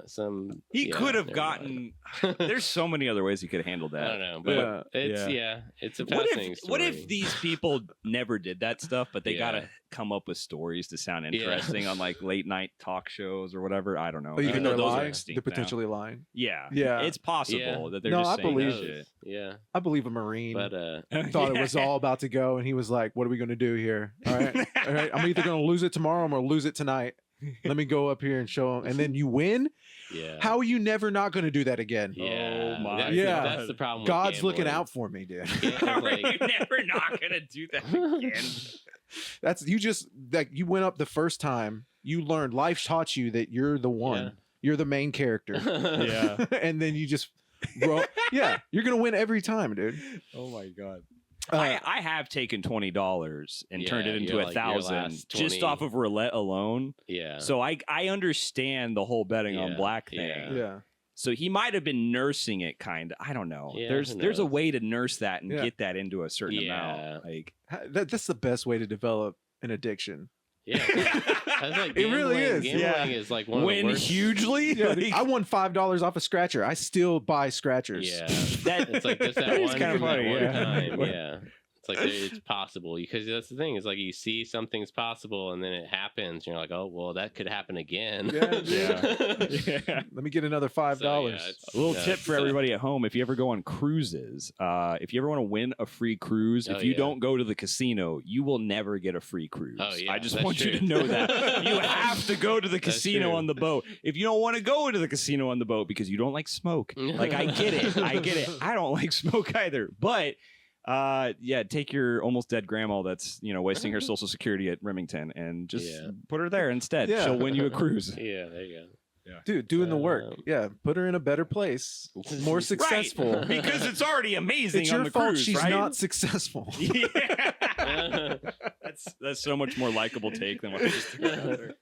some. He could have gotten. There's so many other ways he could have handled that. I don't know, but it's a fascinating story. What if these people people never did that stuff, but they gotta come up with stories to sound interesting on like late night talk shows or whatever. I don't know. Oh, you think those they're are lying? extinct They're now. potentially lying. Yeah, yeah, it's possible that they're No, just I saying believe that shit. Yeah, I believe a Marine, but thought it was all about to go, and he was like, "What are we going to do here? All right, all right. I'm either going to lose it tomorrow, or I'm going to lose it tonight. Let me go up here and show them, and then you win. yeah. How are you never not going to do that again? Yeah, Oh my that's the problem. God's with looking gambling. out for me, dude. How are you never not gonna do that again? That's you just like you went up the first time. You learned life taught you that you're the one. Yeah. You're the main character. Yeah. And then you just you're gonna win every time, dude. Oh my god. I have taken $20 and turned it into your 1,000 just off of roulette alone. Yeah. So I understand the whole betting on black thing. Yeah. So he might have been nursing it, kind of. I don't know. Yeah, there's a way to nurse that and Yeah. get that into a certain amount. Like That's the best way to develop an addiction. Yeah. That's like It really is. Gambling is like one of the win worst. hugely. Yeah, Like, I won $5 off a scratcher. I still buy scratchers. Yeah. that It's like just that that is one, kind of funny. one Yeah. time. Yeah. It's like it's possible because that's the thing. It's like you see something's possible and then it happens. And you're like, oh well, that could happen again. Yeah. Let me get another $5. So, yeah, A little tip for everybody at home: if you ever go on cruises, if you ever want to win a free cruise, if you don't go to the casino, you will never get a free cruise. Oh, yeah, I just that's want you true. to know that you have to go to the That's casino true. on the boat. If you don't want to go to the casino on the boat because you don't like smoke, like I get it, I don't like smoke either, but. Take your almost dead grandma that's wasting her social security at Remington and just put her there instead. Yeah. She'll win you a cruise. Yeah, there you go. Dude, doing the work. Yeah, put her in a better place, more successful. Right. Because it's already amazing It's on your the fault cruise, she's right? not successful. Yeah. That's so much more likable take than what I just did.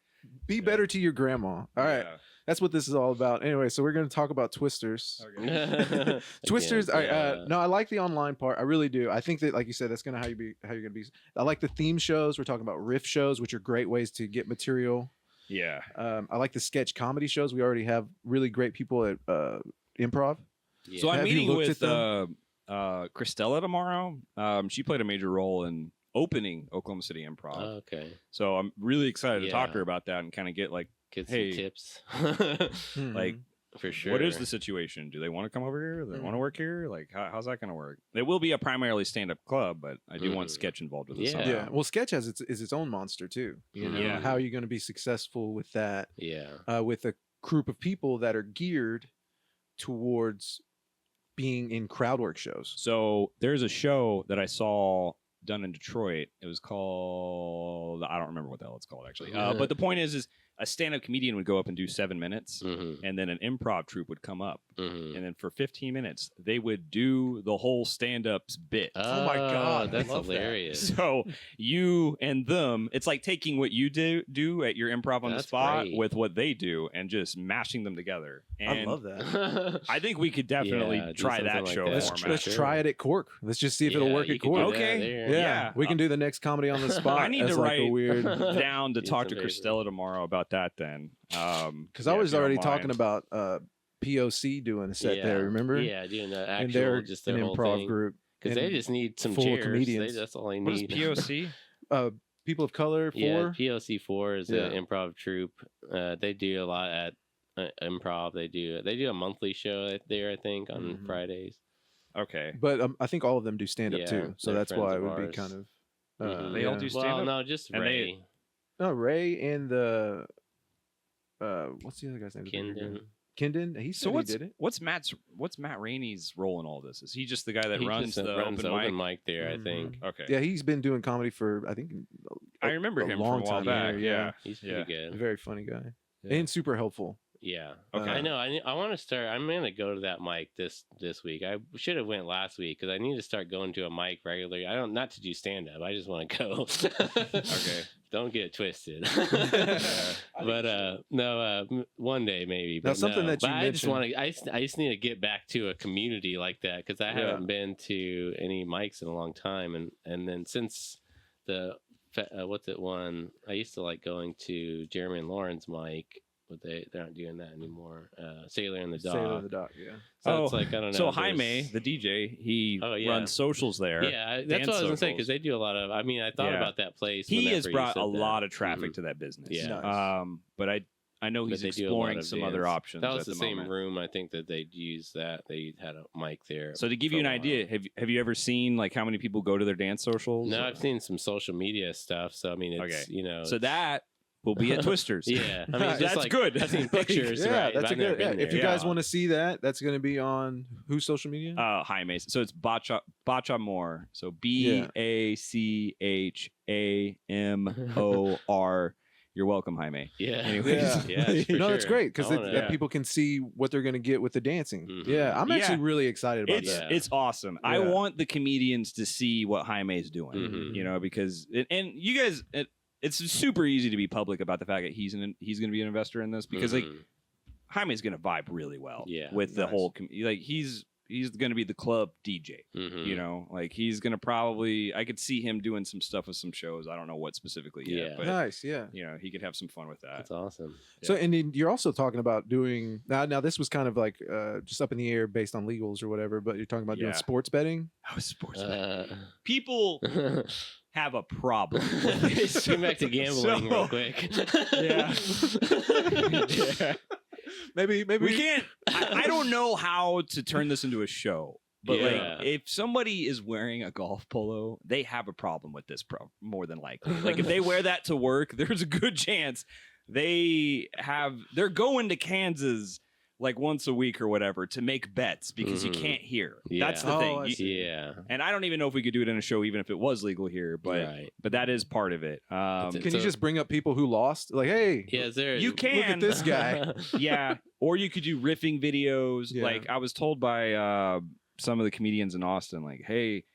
Be better to your grandma. All right. That's what this is all about. Anyway, so we're going to talk about Twisters. Okay. Twisters. Again, No, I like the online part. I really do. I think that, like you said, that's gonna how you're gonna be. I like the theme shows. We're talking about riff shows, which are great ways to get material. Yeah. I like the sketch comedy shows. We already have really great people at improv. Yeah. So I'm Have you meeting looked with at Christella tomorrow. She played a major role in opening Oklahoma City Improv. Okay. So I'm really excited to talk to Yeah. her about that and kind of get like, Get Hey. some tips. like For sure. what is the situation? Do they want to come over here? Do they want to work here? Like, how's that going to work? It will be a primarily stand-up club, but I do want sketch involved with it. Yeah. somehow. Yeah. Well, sketch is its own monster too. You know, Yeah. how are you going to be successful with that? Yeah. With a group of people that are geared towards being in crowd work shows. So there's a show that I saw done in Detroit. It was called, I don't remember what the hell it's called actually. But the point is a stand-up comedian would go up and do 7 minutes, and then an improv troupe would come up, and then for 15 minutes they would do the whole stand-up's bit. Oh my God, that's I love that. hilarious. So you and them, it's like taking what you do at your improv on the That's spot great. with what they do and just mashing them together. And I love that. I think we could definitely Yeah, do try that something like show that. format. Let's Sure. try it at Cork. Let's just see if it'll work you at could do Cork. that Okay. there. Yeah. We can do the next comedy on the spot. I need as to like a write weird. down to It's talk to amazing. Christella tomorrow about that then. Because I was already talking about POC doing a set there. Remember? Yeah, doing the And actual, they're just an their whole improv thing. group. Because they and just need some full of chairs. comedians. That's all they What is need. POC? People of color. Yeah, POC 4 is Yeah. an improv troupe. They do a lot at improv. They do a monthly show there, I think, on Mhm. Fridays. Okay. But I think all of them do stand up Yeah, too. So they're that's friends why it of would be ours. kind of. They all do Well, stand-up? no, just And they- Ray. No, Ray and the. What's the other guy's name? Kindon. Kindon. He So said he did it. what's Matt Rainey's role in all this? Is he just the guy that He runs just the runs open mic? there, I Mhm. think. Okay. Yeah, he's been doing comedy for I think. I remember a him long from a while time back. here, Yeah. He's Yeah. pretty A good. very funny guy Yeah. and super helpful. Yeah. Okay. I know. I want to start. I'm gonna go to that mic this week. I should have went last week because I need to start going to a mic regularly. I don't not to do stand up. I just want to go. Okay. Don't get it twisted. But one day maybe. Now, But something no. that you But I just mentioned- want to. I just need to get back to a community like that because I haven't been to any mics in a long time, and then since the what's it one? I used to like going to Jeremy and Lauren's mic. but they're not doing that anymore. Sailor and the Dog. Sailor and the Dog, yeah. So it's like, I don't know. So Jaime, the DJ, he runs socials there. Yeah, that's what I was going to say, because they do a lot of, I mean, I thought about that place. He has brought a lot of traffic to that business. Yeah. Nice. But I know he's exploring some other options. That was the same room. I think that they'd use that. They had a mic there. So to give you an idea, have you ever seen like how many people go to their dance socials? No, I've seen some social media stuff. So I mean, it's So that will be at Twisters. Yeah, I mean, that's like, good. I've seen pictures. Yeah, right? that's a good. Yeah. If you guys Yeah. want to see that, that's going to be on whose social media? Jaime. So it's Bachamor. So BACHAMOR. You're welcome, Jaime. Yeah. Anyways. Yeah. No, that's great because Yeah. people can see what they're going to get with the dancing. Mhm. Yeah, I'm actually really excited about that. It's awesome. I Yeah. want the comedians to see what Jaime's doing, Mhm. because and you guys, it's super easy to be public about the fact that he's going to be an investor in this because like Jaime's going to vibe really well with the whole like he's going to be the club DJ, like he's going to probably, I could see him doing some stuff with some shows. I don't know what specifically yet, but nice. Yeah. He could have some fun with that. That's awesome. So, and then you're also talking about doing now this was kind of like just up in the air based on legals or whatever, but you're talking about doing sports betting. Oh, sports betting. People have a problem. Let's get back to gambling real quick. Yeah. Maybe we can't. I don't know how to turn this into a show, but like if somebody is wearing a golf polo, they have a problem with this. More than likely, like if they wear that to work, there's a good chance they're going to Kansas like once a week or whatever to make bets because you can't hear. That's the thing. And I don't even know if we could do it in a show, even if it was legal here, but that is part of it. Can you just bring up people who lost? Like, hey, you can look at this guy. Or you could do riffing videos. Like I was told by some of the comedians in Austin, like, hey,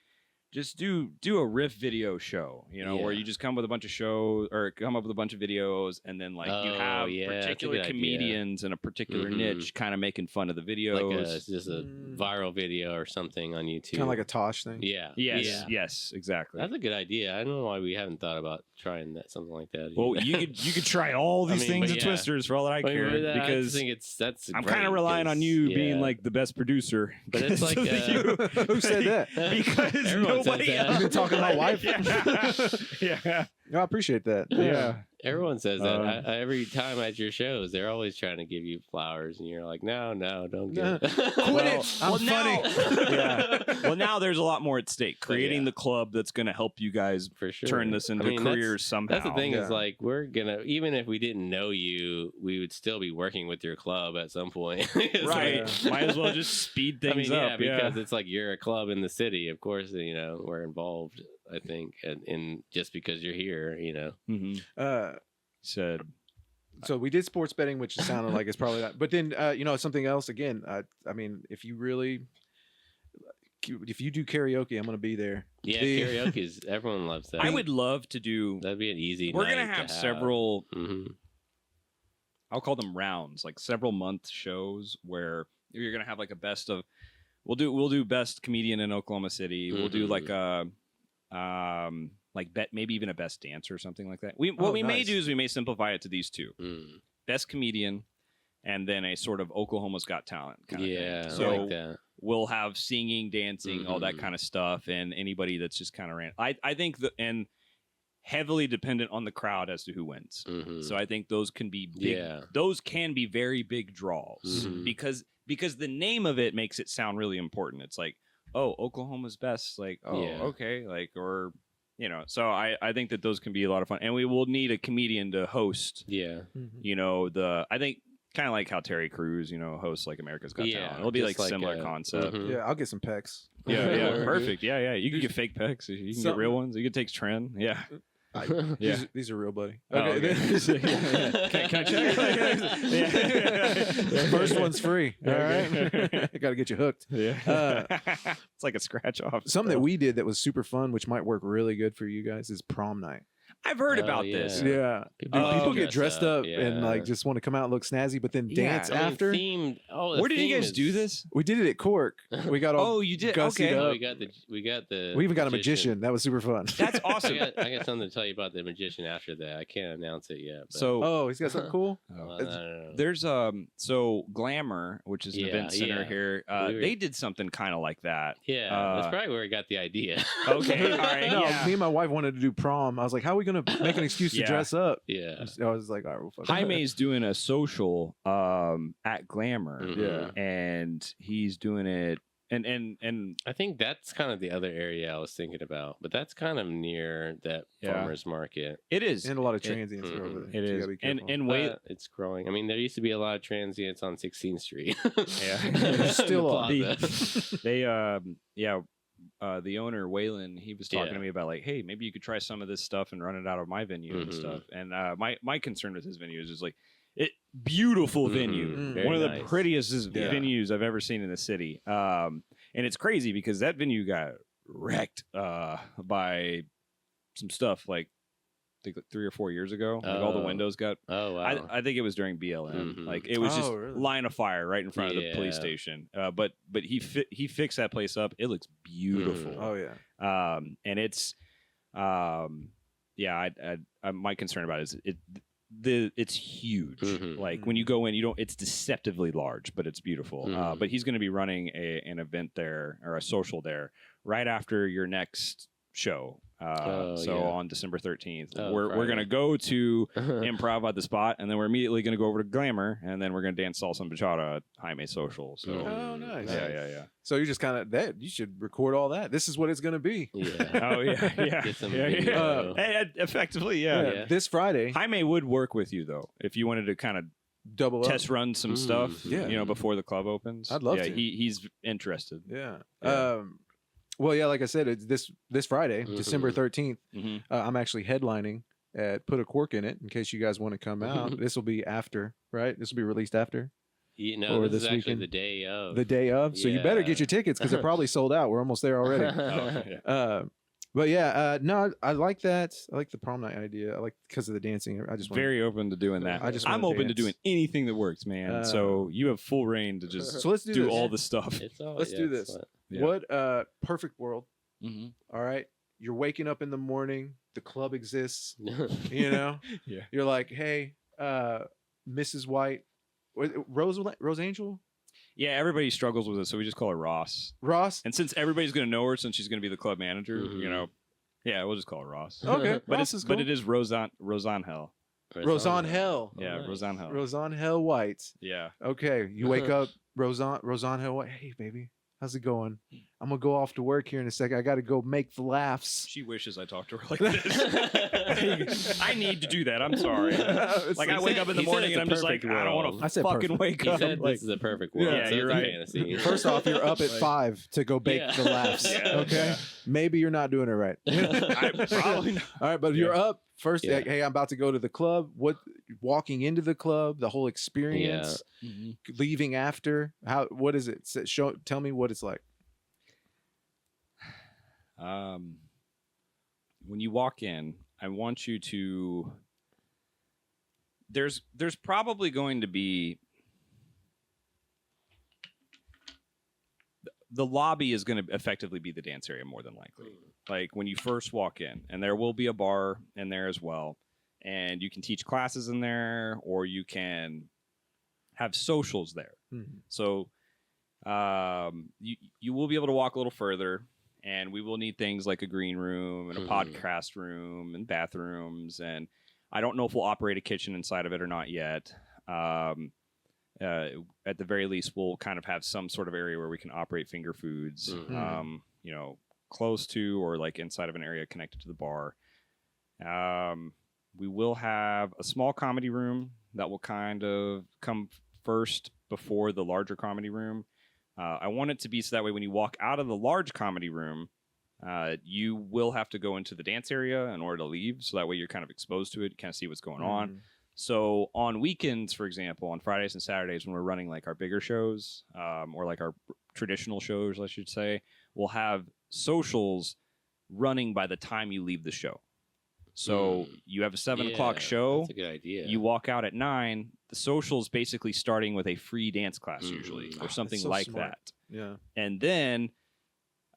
just do a riff video show, where you just come with a bunch of shows or come up with a bunch of videos, and then like you have particular comedians in a particular niche kind of making fun of the videos. Like just a viral video or something on YouTube. Kind of like a Tosh thing. Yeah. Yes, exactly. That's a good idea. I don't know why we haven't thought about trying something like that. Well, you could try all these things at Twisters for all that I care, because I'm kind of relying on you being like the best producer. But it's like who said that? Because nobody else. You've been talking about wife. Yeah. I appreciate that. Yeah. Everyone says that. Every time at your shows, they're always trying to give you flowers, and you're like, no, don't give it. Quit it. I'm funny. Well, now there's a lot more at stake. Creating the club that's going to help you guys turn this into careers somehow. That's the thing is like we're gonna, even if we didn't know you, we would still be working with your club at some point. Right. Might as well just speed things up. Because it's like you're a club in the city. Of course, we're involved. I think, and just because you're here, said. So we did sports betting, which sounded like it's probably not. But then, something else again. I mean, if you do karaoke, I'm going to be there. Yeah, karaoke is everyone loves that. I would love to do. That'd be an easy. We're gonna have several. I'll call them rounds, like several month shows where you're gonna have like a best of. We'll do best comedian in Oklahoma City. We'll do like a. Maybe even a best dancer or something like that. We may do is we may simplify it to these two: best comedian, and then a sort of Oklahoma's Got Talent kind of thing. So I like that. We'll have singing, dancing, all that kind of stuff, and anybody that's just kind of I think and heavily dependent on the crowd as to who wins. So I think those can be big. Those can be very big draws because the name of it makes it sound really important. It's like, oh, Oklahoma's best, like, okay, like, or, so I think that those can be a lot of fun. And we will need a comedian to host, I think kind of like how Terry Crews, hosts like America's Got Talent. It'll be like similar concept. Yeah, I'll get some pecs. Yeah, perfect. Yeah. You can get fake pecs. You can get real ones. You can take trend. Yeah. These are real, buddy. Okay. Can I check? The first one's free. All right. I got to get you hooked. Yeah. It's like a scratch off. Something that we did that was super fun, which might work really good for you guys, is prom night. I've heard about this. Yeah. People get dressed up and like just want to come out and look snazzy, but then dance after. Where did you guys do this? We did it at Cork. We got all you did? Okay. We got the we even got a magician. That was super fun. That's awesome. I got something to tell you about the magician after that. I can't announce it yet. But. So he's got something cool. There's so Glamour, which is an event center here. They did something kind of like that. Yeah, that's probably where I got the idea. Okay, all right. No, me and my wife wanted to do prom. I was like, how are we gonna make an excuse to dress up? Yeah, I was like, all right, we'll fuck. Jaime's doing a social at Glamour. Yeah, and he's doing it. And I think that's kind of the other area I was thinking about, but that's kind of near that farmers market. It is, and a lot of transients are over there. It is, and wait, it's growing. I mean, there used to be a lot of transients on 16th Street. Still the owner Waylon, he was talking to me about like, hey, maybe you could try some of this stuff and run it out of my venue and stuff. And my concern with his venue is just like beautiful venue, one of the prettiest venues I've ever seen in the city. And it's crazy because that venue got wrecked by some stuff like I think 3 or 4 years ago. Like all the windows got. Oh wow! I think it was during BLM. Like it was just line of fire right in front of the police station. But he fixed that place up. It looks beautiful. Oh yeah. And it's my concern about it is it's huge. Like when you go in, it's deceptively large, but it's beautiful. But he's going to be running an event there or a social there right after your next show. On December 13th, we're going to go to Improv at the Spot, and then we're immediately going to go over to Glamour, and then we're going to dance salsa and bachata at Jaime Social. So, nice. Yeah. So you're just kind of that. You should record all that. This is what it's going to be. Yeah. Get some effectively, This Friday, Jaime would work with you though if you wanted to kind of double test run some stuff. Before the club opens. I'd love to. He's interested. Yeah. Well, yeah, like I said, it's this Friday, December 13th. I'm actually headlining at Put a Cork in It, in case you guys want to come out. This will be after, right? This will be released after? Or this is actually weekend? The day of. The day of? So you better get your tickets because they're probably sold out. We're almost there already. But yeah, no, I like that. I like the prom night idea. I like because of the dancing. I just very open to doing that. I'm open to doing anything that works, man. So you have full reign to just let's do all the stuff. Let's do this. What perfect world? All right, you're waking up in the morning. The club exists. You're like, hey, Mrs. White, Rosangle. Yeah, everybody struggles with it, so we just call her Ross. Ross? And since everybody's going to know her, since she's going to be the club manager, we'll just call her Ross. Okay, but Ross is cool. But it is Rosangle. Rosangle. Yeah, nice. Rosangle. Rosangle White. Yeah. Okay, you wake up, Rosangle White. Hey, baby, how's it going? I'm going to go off to work here in a second. I got to go make the laughs. She wishes I talked to her like this. I need to do that. I'm sorry. I wake up in the morning and I'm just like, world. I don't want to fucking wake up. This is a perfect world. Yeah, you're right. Fantasy. First off, you're up at 5 to go bake the laughs. Okay? Yeah. Maybe you're not doing it right. Probably not. All right, but you're up. First, hey, I'm about to go to the club. Walking into the club, the whole experience, leaving after. What is it? Tell me what it's like. When you walk in, I want you to. There's probably going to be. The lobby is going to effectively be the dance area more than likely. Like when you first walk in, and there will be a bar in there as well, and you can teach classes in there, or you can have socials there. So you will be able to walk a little further, and we will need things like a green room and a podcast room and bathrooms, and I don't know if we'll operate a kitchen inside of it or not yet. At the very least, we'll kind of have some sort of area where we can operate finger foods, close to or like inside of an area connected to the bar. We will have a small comedy room that will kind of come first before the larger comedy room. I want it to be so that way when you walk out of the large comedy room, you will have to go into the dance area in order to leave. So that way you're kind of exposed to it, you kind of see what's going on. So on weekends, for example, on Fridays and Saturdays when we're running like our bigger shows or like our traditional shows, I should say, we'll have socials running by the time you leave the show. So you have a 7 o'clock show. That's a good idea. You walk out at 9. The social's basically starting with a free dance class usually, or something like that. Yeah. And then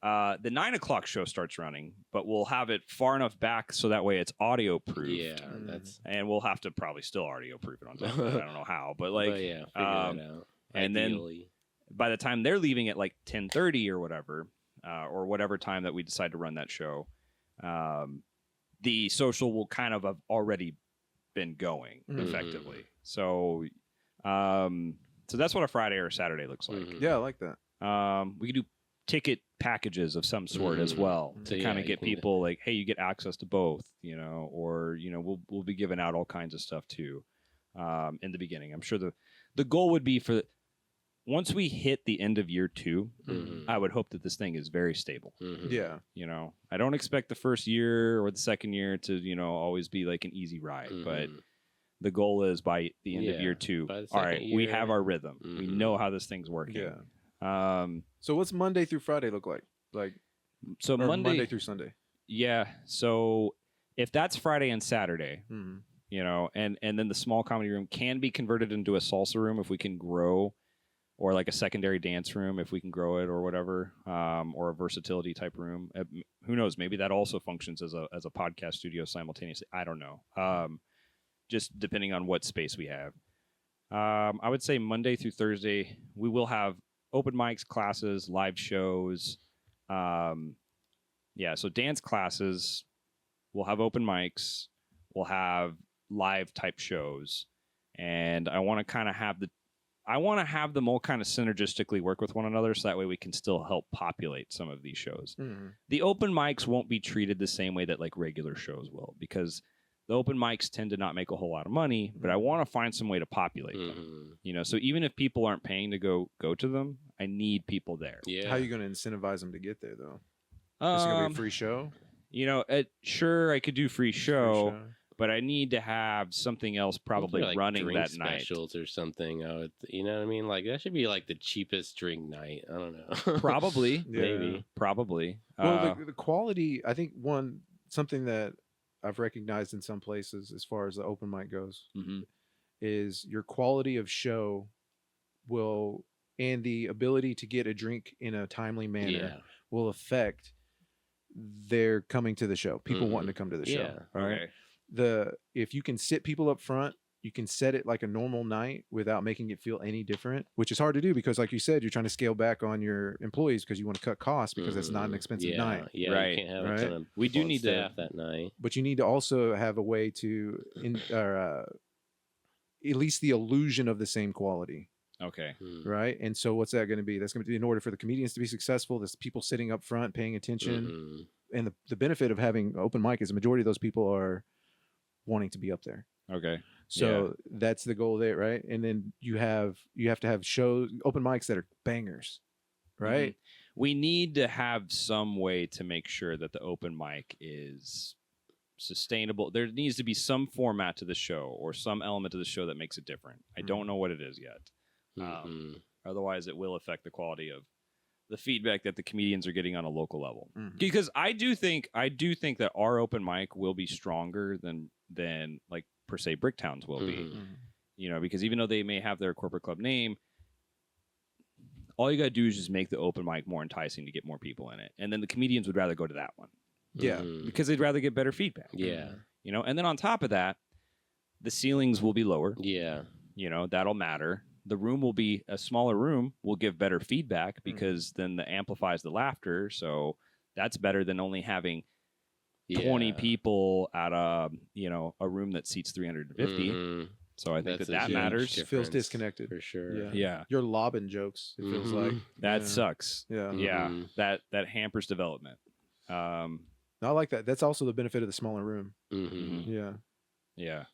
the 9 o'clock show starts running, but we'll have it far enough back so that way it's audio proofed. Yeah, and we'll have to probably still audio proof it on top of it. I don't know how, but like, figure it out. And Ideally. then by the time they're leaving at like 10:30 or whatever time that we decide to run that show, the social will kind of have already been going effectively. So, so that's what a Friday or a Saturday looks like. Yeah, I like that. We could do ticket packages of some sort as well to kind of get people like, hey, you get access to both, or we'll be giving out all kinds of stuff too in the beginning. I'm sure the goal would be for once we hit the end of year 2, I would hope that this thing is very stable. Yeah. I don't expect the first year or the second year to always be like an easy ride, but the goal is by the end of year 2, all right, we have our rhythm. We know how this thing's working. Yeah. So what's Monday through Friday look like? So Monday through Sunday. Yeah. So if that's Friday and Saturday, and then the small comedy room can be converted into a salsa room if we can grow, or like a secondary dance room if we can grow it, or whatever, or a versatility type room. Who knows? Maybe that also functions as a podcast studio simultaneously. I don't know. Just depending on what space we have. I would say Monday through Thursday we will have open mics, classes, live shows. So dance classes, we'll have open mics, we'll have live type shows, and I want to have them all kind of synergistically work with one another, so that way we can still help populate some of these shows. The open mics won't be treated the same way that like regular shows will, because the open mics tend to not make a whole lot of money, but I want to find some way to populate them. So even if people aren't paying to go to them, I need people there. Yeah. How are you going to incentivize them to get there, though? Is it going to be a free show? Sure, I could do free show, but I need to have something else probably like running that night. Specials or something. You know what I mean? Like that should be like the cheapest drink night. I don't know. Probably. Maybe. Probably. Well, the quality, I think something that I've recognized in some places as far as the open mic goes is your quality of show and the ability to get a drink in a timely manner will affect their coming to the show. People wanting to come to the show. All right. If you can sit people up front, you can set it like a normal night without making it feel any different, which is hard to do because, like you said, you're trying to scale back on your employees because you want to cut costs because that's not an expensive night. Yeah, right. You can't have a ton of we do need staff that night, but you need to also have a way to, at least the illusion of the same quality. Okay. Right. And so what's that going to be? That's going to be in order for the comedians to be successful. There's people sitting up front paying attention, and the benefit of having open mic is the majority of those people are wanting to be up there. Okay. So that's the goal there, right? And then you have to have shows, open mics that are bangers, right? We need to have some way to make sure that the open mic is sustainable. There needs to be some format to the show or some element to the show that makes it different. I don't know what it is yet. Otherwise, it will affect the quality of the feedback that the comedians are getting on a local level. Because I do think that our open mic will be stronger than like per se Bricktown's will be. Because even though they may have their corporate club name, all you got to do is just make the open mic more enticing to get more people in it. And then the comedians would rather go to that one. Yeah. Because they'd rather get better feedback. Yeah. And then on top of that, the ceilings will be lower. Yeah. That'll matter. The room will be a smaller room, will give better feedback because then that amplifies the laughter. So that's better than only having 20 people at a room that seats 350. So I think that matters. It feels disconnected for sure. Yeah. You're lobbing jokes. It feels like that sucks. Yeah. Yeah. That hampers development. I like that. That's also the benefit of the smaller room. Yeah. Yeah.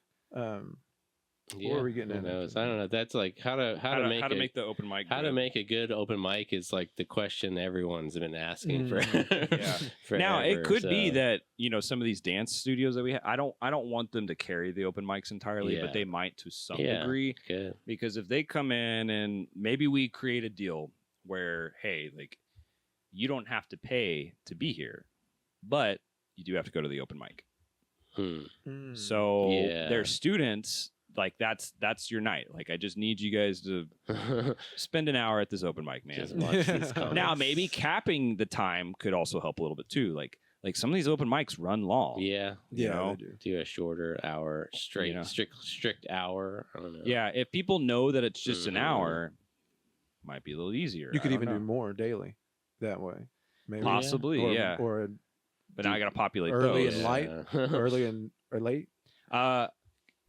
What are we getting at? I don't know. That's like how to make the open mic. How to make a good open mic is like the question everyone's been asking for. Now it could be that some of these dance studios that we have. I don't want them to carry the open mics entirely, but they might to some degree. Good. Because if they come in and maybe we create a deal where like you don't have to pay to be here, but you do have to go to the open mic. So their students, like that's your night. Like I just need you guys to spend an hour at this open mic, man. Just watch these comics. Now maybe capping the time could also help a little bit too. Like some of these open mics run long. Yeah, you know, do a shorter hour, strict hour. I don't know. Yeah, if people know that it's just an hour, might be a little easier. You could even do more daily that way. Maybe. Possibly, but now I got to populate early those. And light, early and or late. I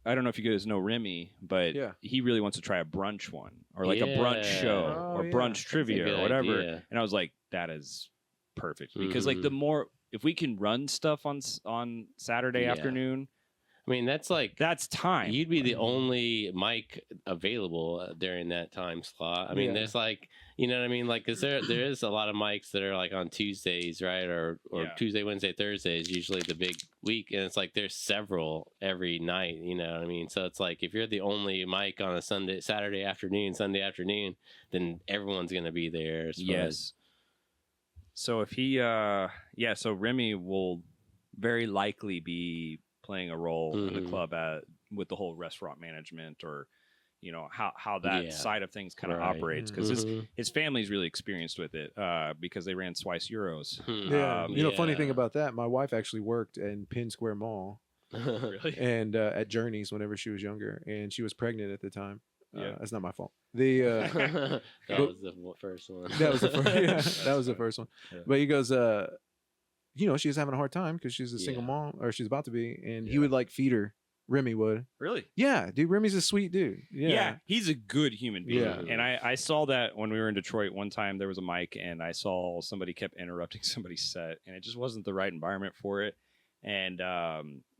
don't know if you guys know Remy, but he really wants to try a brunch one or like a brunch show or brunch trivia or whatever. Idea. And I was like, that is perfect because like the more if we can run stuff on Saturday afternoon. I mean, that's time. You'd be the only mic available during that time slot. I mean, there's like, you know what I mean? Like, cause there is a lot of mics that are like on Tuesdays, right? Or Tuesday, Wednesday, Thursday is usually the big week. And it's like, there's several every night, you know what I mean? So it's like, if you're the only mic on a Saturday afternoon, Sunday afternoon, then everyone's going to be there. Yes. So if he, so Remy will very likely be playing a role in the club with the whole restaurant management or, you know, how that side of things kind of operates because his family's really experienced with it because they ran Swice Euros. You know, funny thing about that, my wife actually worked in Penn Square Mall really? And at Journeys whenever she was younger and she was pregnant at the time. That's not my fault. That was the first one. That was the first. That was the first one. Yeah. But he goes, you know, she was having a hard time because she's a single mom, or she's about to be, and he would like feed her. Remy would. Really? Yeah, dude. Remy's a sweet dude. Yeah, he's a good human being. Yeah. And I saw that when we were in Detroit one time. There was a mic, and I saw somebody kept interrupting somebody's set, and it just wasn't the right environment for it. And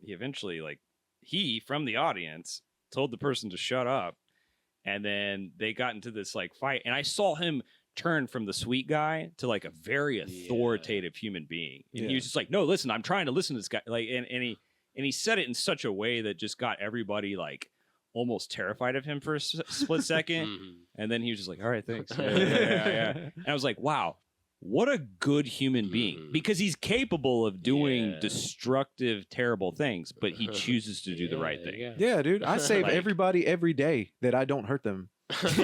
he eventually, he from the audience told the person to shut up, and then they got into this like fight, and I saw him turn from the sweet guy to like a very authoritative human being. And he was just like, no, listen, I'm trying to listen to this guy. Like, and he said it in such a way that just got everybody like almost terrified of him for a split second. And then he was just like, all right, thanks. Yeah. And I was like, wow, what a good human being, because he's capable of doing destructive, terrible things, but he chooses to do the right thing. Yeah, dude. I save everybody every day that I don't hurt them. But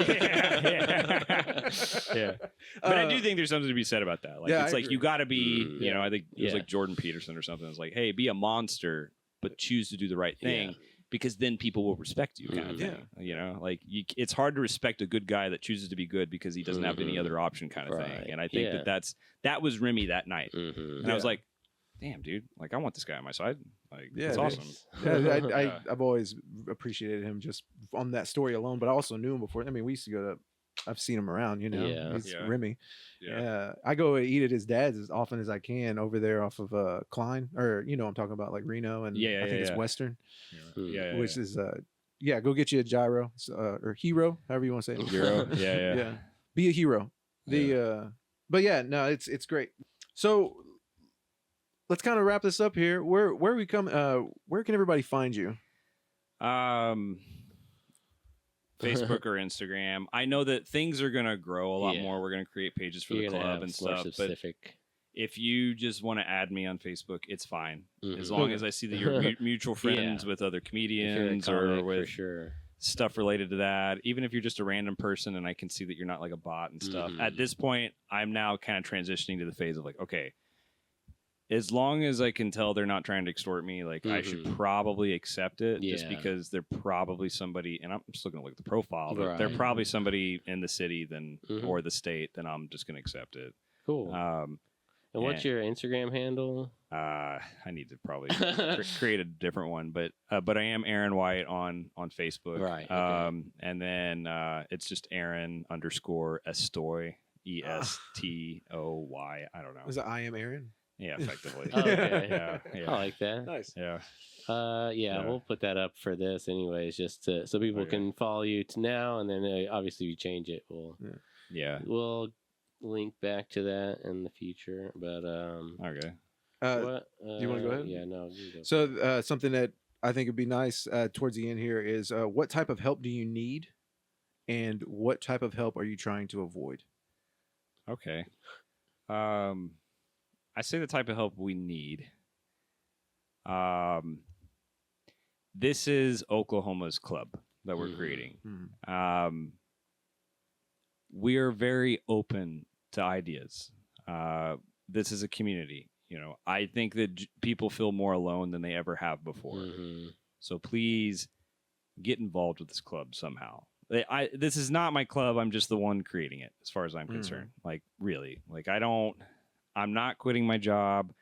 I do think there's something to be said about that. Like, it's like you got to be, you know, I think it was like Jordan Peterson or something. It's like, hey, be a monster, but choose to do the right thing, because then people will respect you, kind of thing. You know, like it's hard to respect a good guy that chooses to be good because he doesn't have any other option, kind of thing. And I think that was Remy that night, and I was like, damn, dude, like I want this guy on my side. Like, it's awesome. I've always appreciated him just on that story alone, but I also knew him before. I mean, we used to go to, I've seen him around, you know, he's Remy. I go eat at his dad's as often as I can over there off of Klein, or, you know, I'm talking about like Reno, and I think it's Western, which is, go get you a gyro, or hero, however you want to say it. Hero. Be a hero. But yeah, no, it's great. So let's kind of wrap this up here. Where can everybody find you? Facebook or Instagram. I know that things are going to grow a lot more. We're going to create pages for the club and stuff. But if you just want to add me on Facebook, it's fine. As long as I see that you're mutual friends with other comedians or with stuff related to that. Even if you're just a random person and I can see that you're not like a bot and stuff. At this point, I'm now kind of transitioning to the phase of like, okay, as long as I can tell they're not trying to extort me, like I should probably accept it, just because they're probably somebody, and I'm just looking to look at the profile, but they're probably somebody in the city or the state, then I'm just going to accept it. Cool. And what's your Instagram handle? I need to probably create a different one, but I am Aaron White on Facebook. Right. And then it's just Aaron_Estoy, ESTOY. I don't know. Is it I am Aaron? Yeah, effectively. Okay. I like that. Nice. We'll put that up for this anyways, just so people can follow you now, and then obviously we change it. We'll link back to that in the future. But okay. Do you want to go ahead? Yeah, no. You go. So something that I think would be nice towards the end here is what type of help do you need, and what type of help are you trying to avoid? Okay. I say the type of help we need. this is Oklahoma's club that we're creating. We are very open to ideas. This is a community. I think that people feel more alone than they ever have before. So please get involved with this club somehow. This is not my club. I'm just the one creating it, as far as I'm concerned. Like, really. Like, I'm not quitting my job.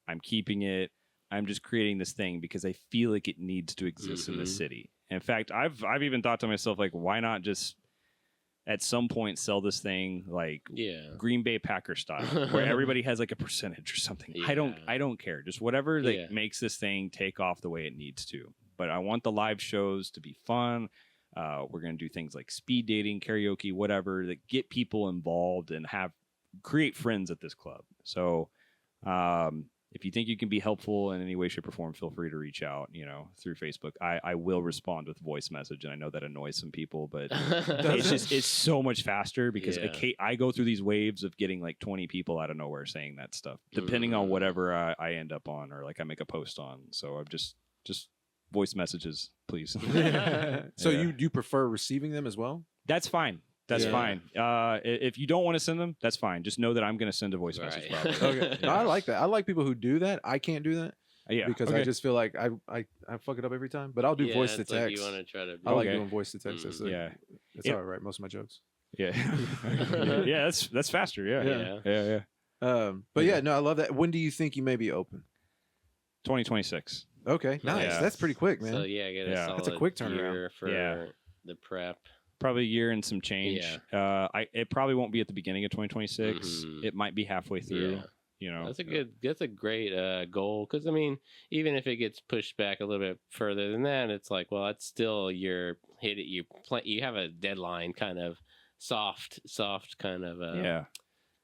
I'm keeping it. I'm just creating this thing because I feel like it needs to exist in the city. In fact, I've even thought to myself, like, why not just at some point sell this thing like Green Bay Packer style, where everybody has like a percentage or something. I don't care. Just whatever that makes this thing take off the way it needs to. But I want the live shows to be fun. We're going to do things like speed dating, karaoke, whatever, that get people involved and create friends at this club. So if you think you can be helpful in any way, shape, or form, feel free to reach out, through Facebook. I will respond with voice message, and I know that annoys some people, but it's so much faster because I go through these waves of getting like 20 people out of nowhere saying that stuff, depending on whatever I end up on or like I make a post on. So I'm just voice messages, please. So you prefer receiving them as well? That's fine. That's fine. If you don't want to send them, that's fine. Just know that I'm going to send a voice message. Probably. Okay. No, I like that. I like people who do that. I can't do that. Because I just feel like I fuck it up every time. But I'll do voice to text. Like you want to try to. I like doing voice to text. That's it's all right. Most of my jokes. Yeah. That's faster. Yeah. But no, I love that. When do you think you may be open? 2026. Okay, nice. Yeah. That's pretty quick, man. So that's a quick turnaround for the prep. Probably a year and some change. It probably won't be at the beginning of 2026. It might be halfway through. That's a great goal, because I mean, even if it gets pushed back a little bit further than that, it's like, well, that's still you have a deadline, kind of soft kind of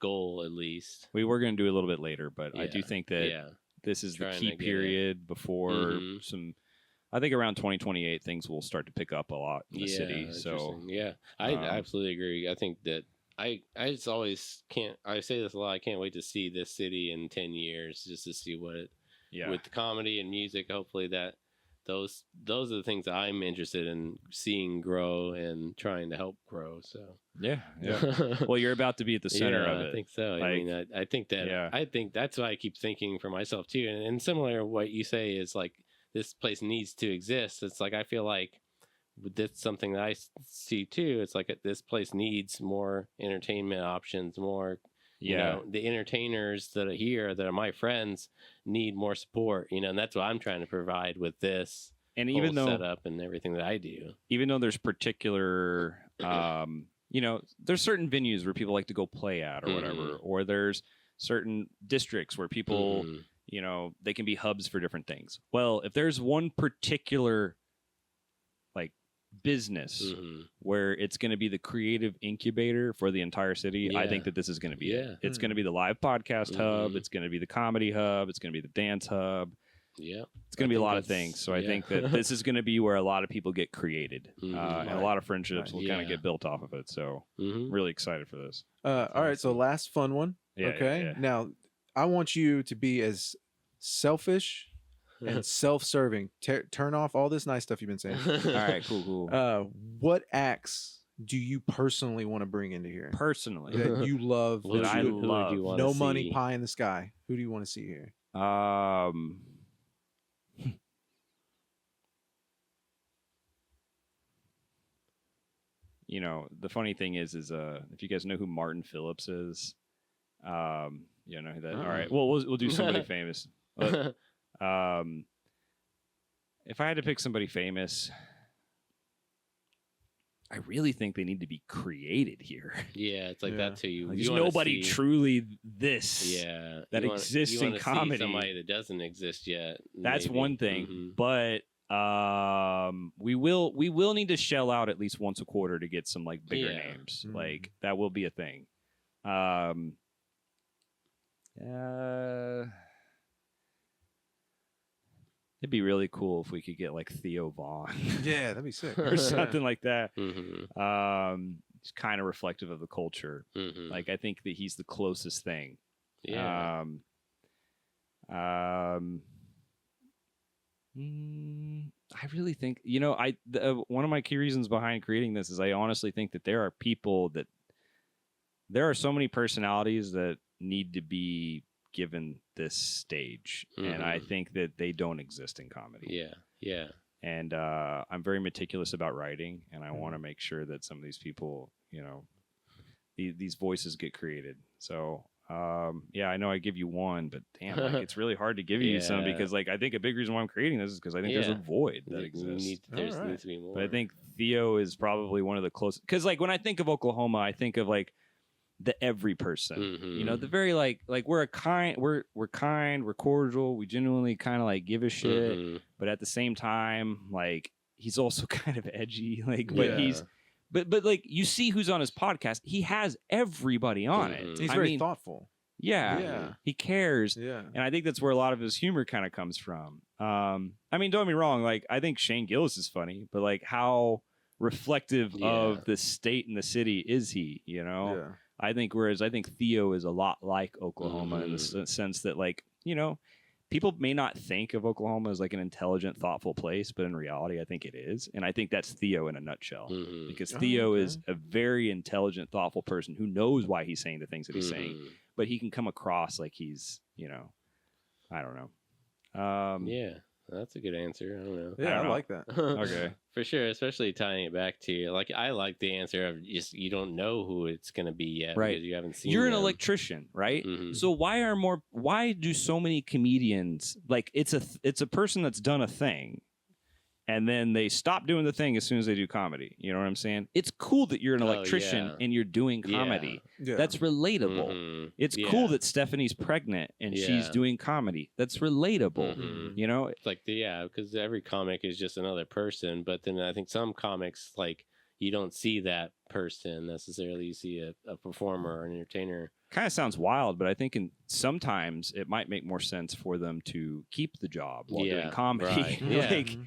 goal at least. We were going to do a little bit later, but I do think that this is the key period before some. I think around 2028 things will start to pick up a lot in the city. So I absolutely agree. I think that I just always can't. I say this a lot. I can't wait to see this city in 10 years, just to see what it with the comedy and music. Hopefully that those are the things that I'm interested in seeing grow and trying to help grow. So well, you're about to be at the center of it. I think so. I mean, I think that I think that's why I keep thinking for myself too. And similar to what you say is like, this place needs to exist. It's like, I feel like that's something that I see too. It's like this place needs more entertainment options, more, the entertainers that are here, that are my friends, need more support, and that's what I'm trying to provide with this and even though setup and everything that I do. Even though there's particular, there's certain venues where people like to go play at or whatever, or there's certain districts where people, they can be hubs for different things. Well, if there's one particular like business where it's going to be the creative incubator for the entire city, I think that this is going to be it. It's going to be the live podcast hub. It's going to be the comedy hub. It's going to be the dance hub. Yeah. It's going to be a lot of things. So I think that this is going to be where a lot of people get created and a lot of friendships will kind of get built off of it. So really excited for this. All right. So last fun one. Okay. Now, I want you to be as selfish and self-serving. Turn off all this nice stuff you've been saying. All right, cool. What acts do you personally want to bring into here? Personally, that you love. That I love. No money, pie in the sky. Who do you want to see here? The funny thing is if you guys know who Martin Phillips is, you know that. All right, well, we'll do somebody famous. But, if I had to pick somebody famous, I really think they need to be created here. Yeah, it's like that too. There's nobody truly this that exists in comedy. See somebody that doesn't exist yet. That's one thing, but we will need to shell out at least once a quarter to get some like bigger names. Like that will be a thing. It'd be really cool if we could get like Theo Vaughn. Yeah, that'd be sick. Or something like that. It's kind of reflective of the culture. Like I think that he's the closest thing. Yeah. I really think, one of my key reasons behind creating this is I honestly think that there are so many personalities that need to be given this stage. And I think that they don't exist in comedy. Yeah. Yeah. And I'm very meticulous about writing, and I want to make sure that some of these people, these voices get created. So, I know I give you one, but damn, it's really hard to give you some because, I think a big reason why I'm creating this is because I think there's a void that exists. There needs to be more. But I think Theo is probably one of the closest. Because, when I think of Oklahoma, I think of the every person. The very we're kind, we're cordial, we genuinely kind of give a shit, but at the same time, he's also kind of edgy, but you see who's on his podcast, he has everybody on it. He's very thoughtful. Yeah, he cares. Yeah, and I think that's where a lot of his humor kind of comes from. Don't get me wrong, I think Shane Gillis is funny, but how reflective of the state and the city is he? I think Theo is a lot like Oklahoma in the sense that people may not think of Oklahoma as an intelligent, thoughtful place, but in reality, I think it is. And I think that's Theo in a nutshell because Theo is a very intelligent, thoughtful person who knows why he's saying the things that he's saying, but he can come across like he's, I don't know. Yeah. That's a good answer. I don't know. Yeah, I like that. Okay. For sure, especially tying it back to I like the answer of just you don't know who it's going to be yet because you haven't seen. You're an electrician, right? So why do so many comedians it's a person that's done a thing and then they stop doing the thing as soon as they do comedy. You know what I'm saying? It's cool that you're an electrician and you're doing comedy. Yeah. That's relatable. It's cool that Stephanie's pregnant and she's doing comedy. That's relatable. Because every comic is just another person. But then I think some comics, you don't see that person necessarily. You see a performer or an entertainer. Kind of sounds wild, but I think sometimes it might make more sense for them to keep the job while doing comedy. Right.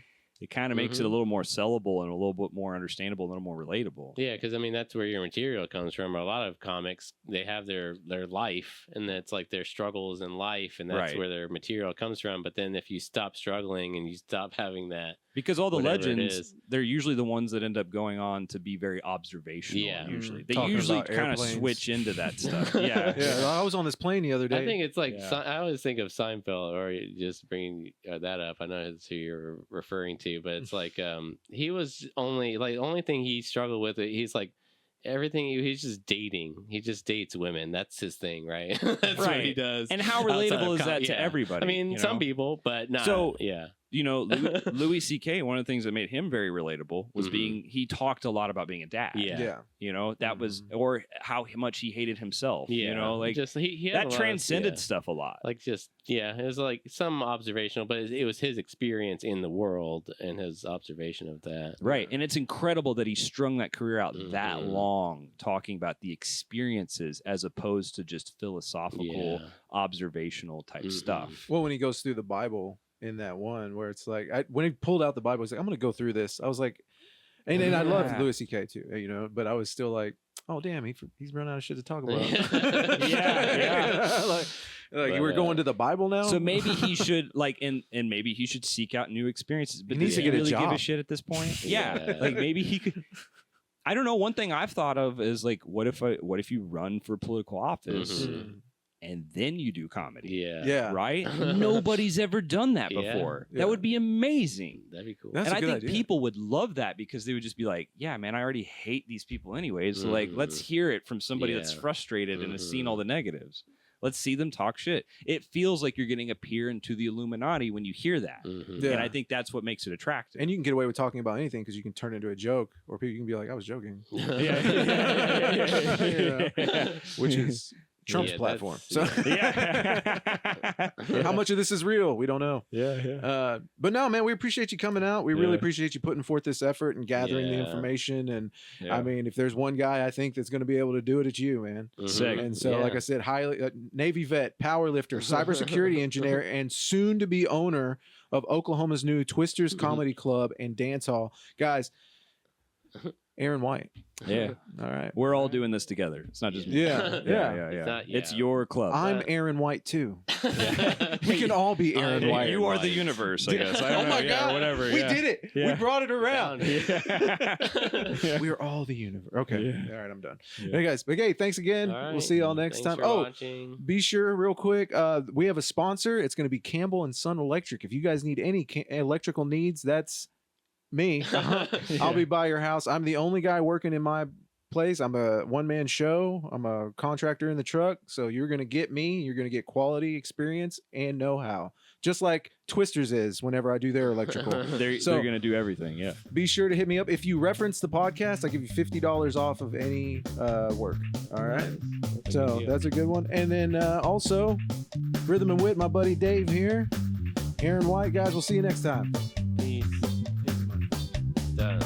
It kind of makes it a little more sellable and a little bit more understandable, a little more relatable. Yeah, because that's where your material comes from. A lot of comics, they have their life, and that's their struggles in life, and that's where their material comes from. But then if you stop struggling and you stop having that, because all the legends, they're usually the ones that end up going on to be very observational. Yeah, usually they usually kind of switch into that stuff. Yeah. I was on this plane the other day. I think it's I always think of Seinfeld, or just bringing that up. I know it's who you're referring to, but it's he was only thing he struggled with. He's everything he's just dating. He just dates women. That's his thing, right? That's what he does. And how relatable is that to everybody? Some people, but not. So Louis C.K., one of the things that made him very relatable was he talked a lot about being a dad. Yeah. That was, or how much he hated himself. Yeah. Just he that transcended stuff a lot. It was some observational, but it was his experience in the world and his observation of that. Right. And it's incredible that he strung that career out that long, talking about the experiences as opposed to just philosophical, observational type stuff. Well, when he goes through the Bible, in that one where it's when he pulled out the Bible, he's I'm going to go through this. I was and I love Louis C.K. too, but I was still oh damn, he's run out of shit to talk about. You were going to the Bible now. So maybe he should and maybe he should seek out new experiences. But he needs to get a job. Give a shit at this point. Maybe he could. I don't know. One thing I've thought of is what if you run for political office? And then you do comedy. Yeah. Right? Nobody's ever done that before. That would be amazing. That'd be cool. That's and a good I think idea. people would love that because they would just be yeah, man, I already hate these people anyways. So let's hear it from somebody that's frustrated and has seen all the negatives. Let's see them talk shit. It feels like you're getting a peer into the Illuminati when you hear that. And I think that's what makes it attractive. And you can get away with talking about anything because you can turn it into a joke, or people can be I was joking. Which is Trump's platform. So how much of this is real? We don't know. But no, man, we appreciate you coming out. We really appreciate you putting forth this effort and gathering the information. And I mean, if there's one guy I think that's going to be able to do it, it's you, man. Sick. And so, like I said, highly Navy vet, power lifter, cybersecurity engineer, and soon to be owner of Oklahoma's new Twisters Comedy Club and Dance Hall. Guys, Aaron White. Yeah. All right. We're all doing this together. It's not just me. Yeah. It's your club. I'm Aaron White too. We can all be Aaron White. You are the universe, I guess. I don't know. My God. Whatever. We did it. Yeah. We brought it around. Yeah. We are all the universe. Okay. Yeah. All right, I'm done. Yeah. Hey guys, but hey, thanks again. All right. We'll see y'all next Thanks time. for watching. Be sure real quick, we have a sponsor. It's going to be Campbell and Son Electric. If you guys need any electrical needs, that's me. I'll be by your house. I'm the only guy working in my place. I'm a one-man show. I'm a contractor in the truck. So you're going to get me. You're going to get quality experience and know-how. Just like Twisters is whenever I do their electrical. They're going to do everything. Yeah. Be sure to hit me up. If you reference the podcast, I give you $50 off of any work. All right. So that's a good one. And then also Rhythm Wit, my buddy Dave here. Aaron White, guys. We'll see you next time. Peace. Done.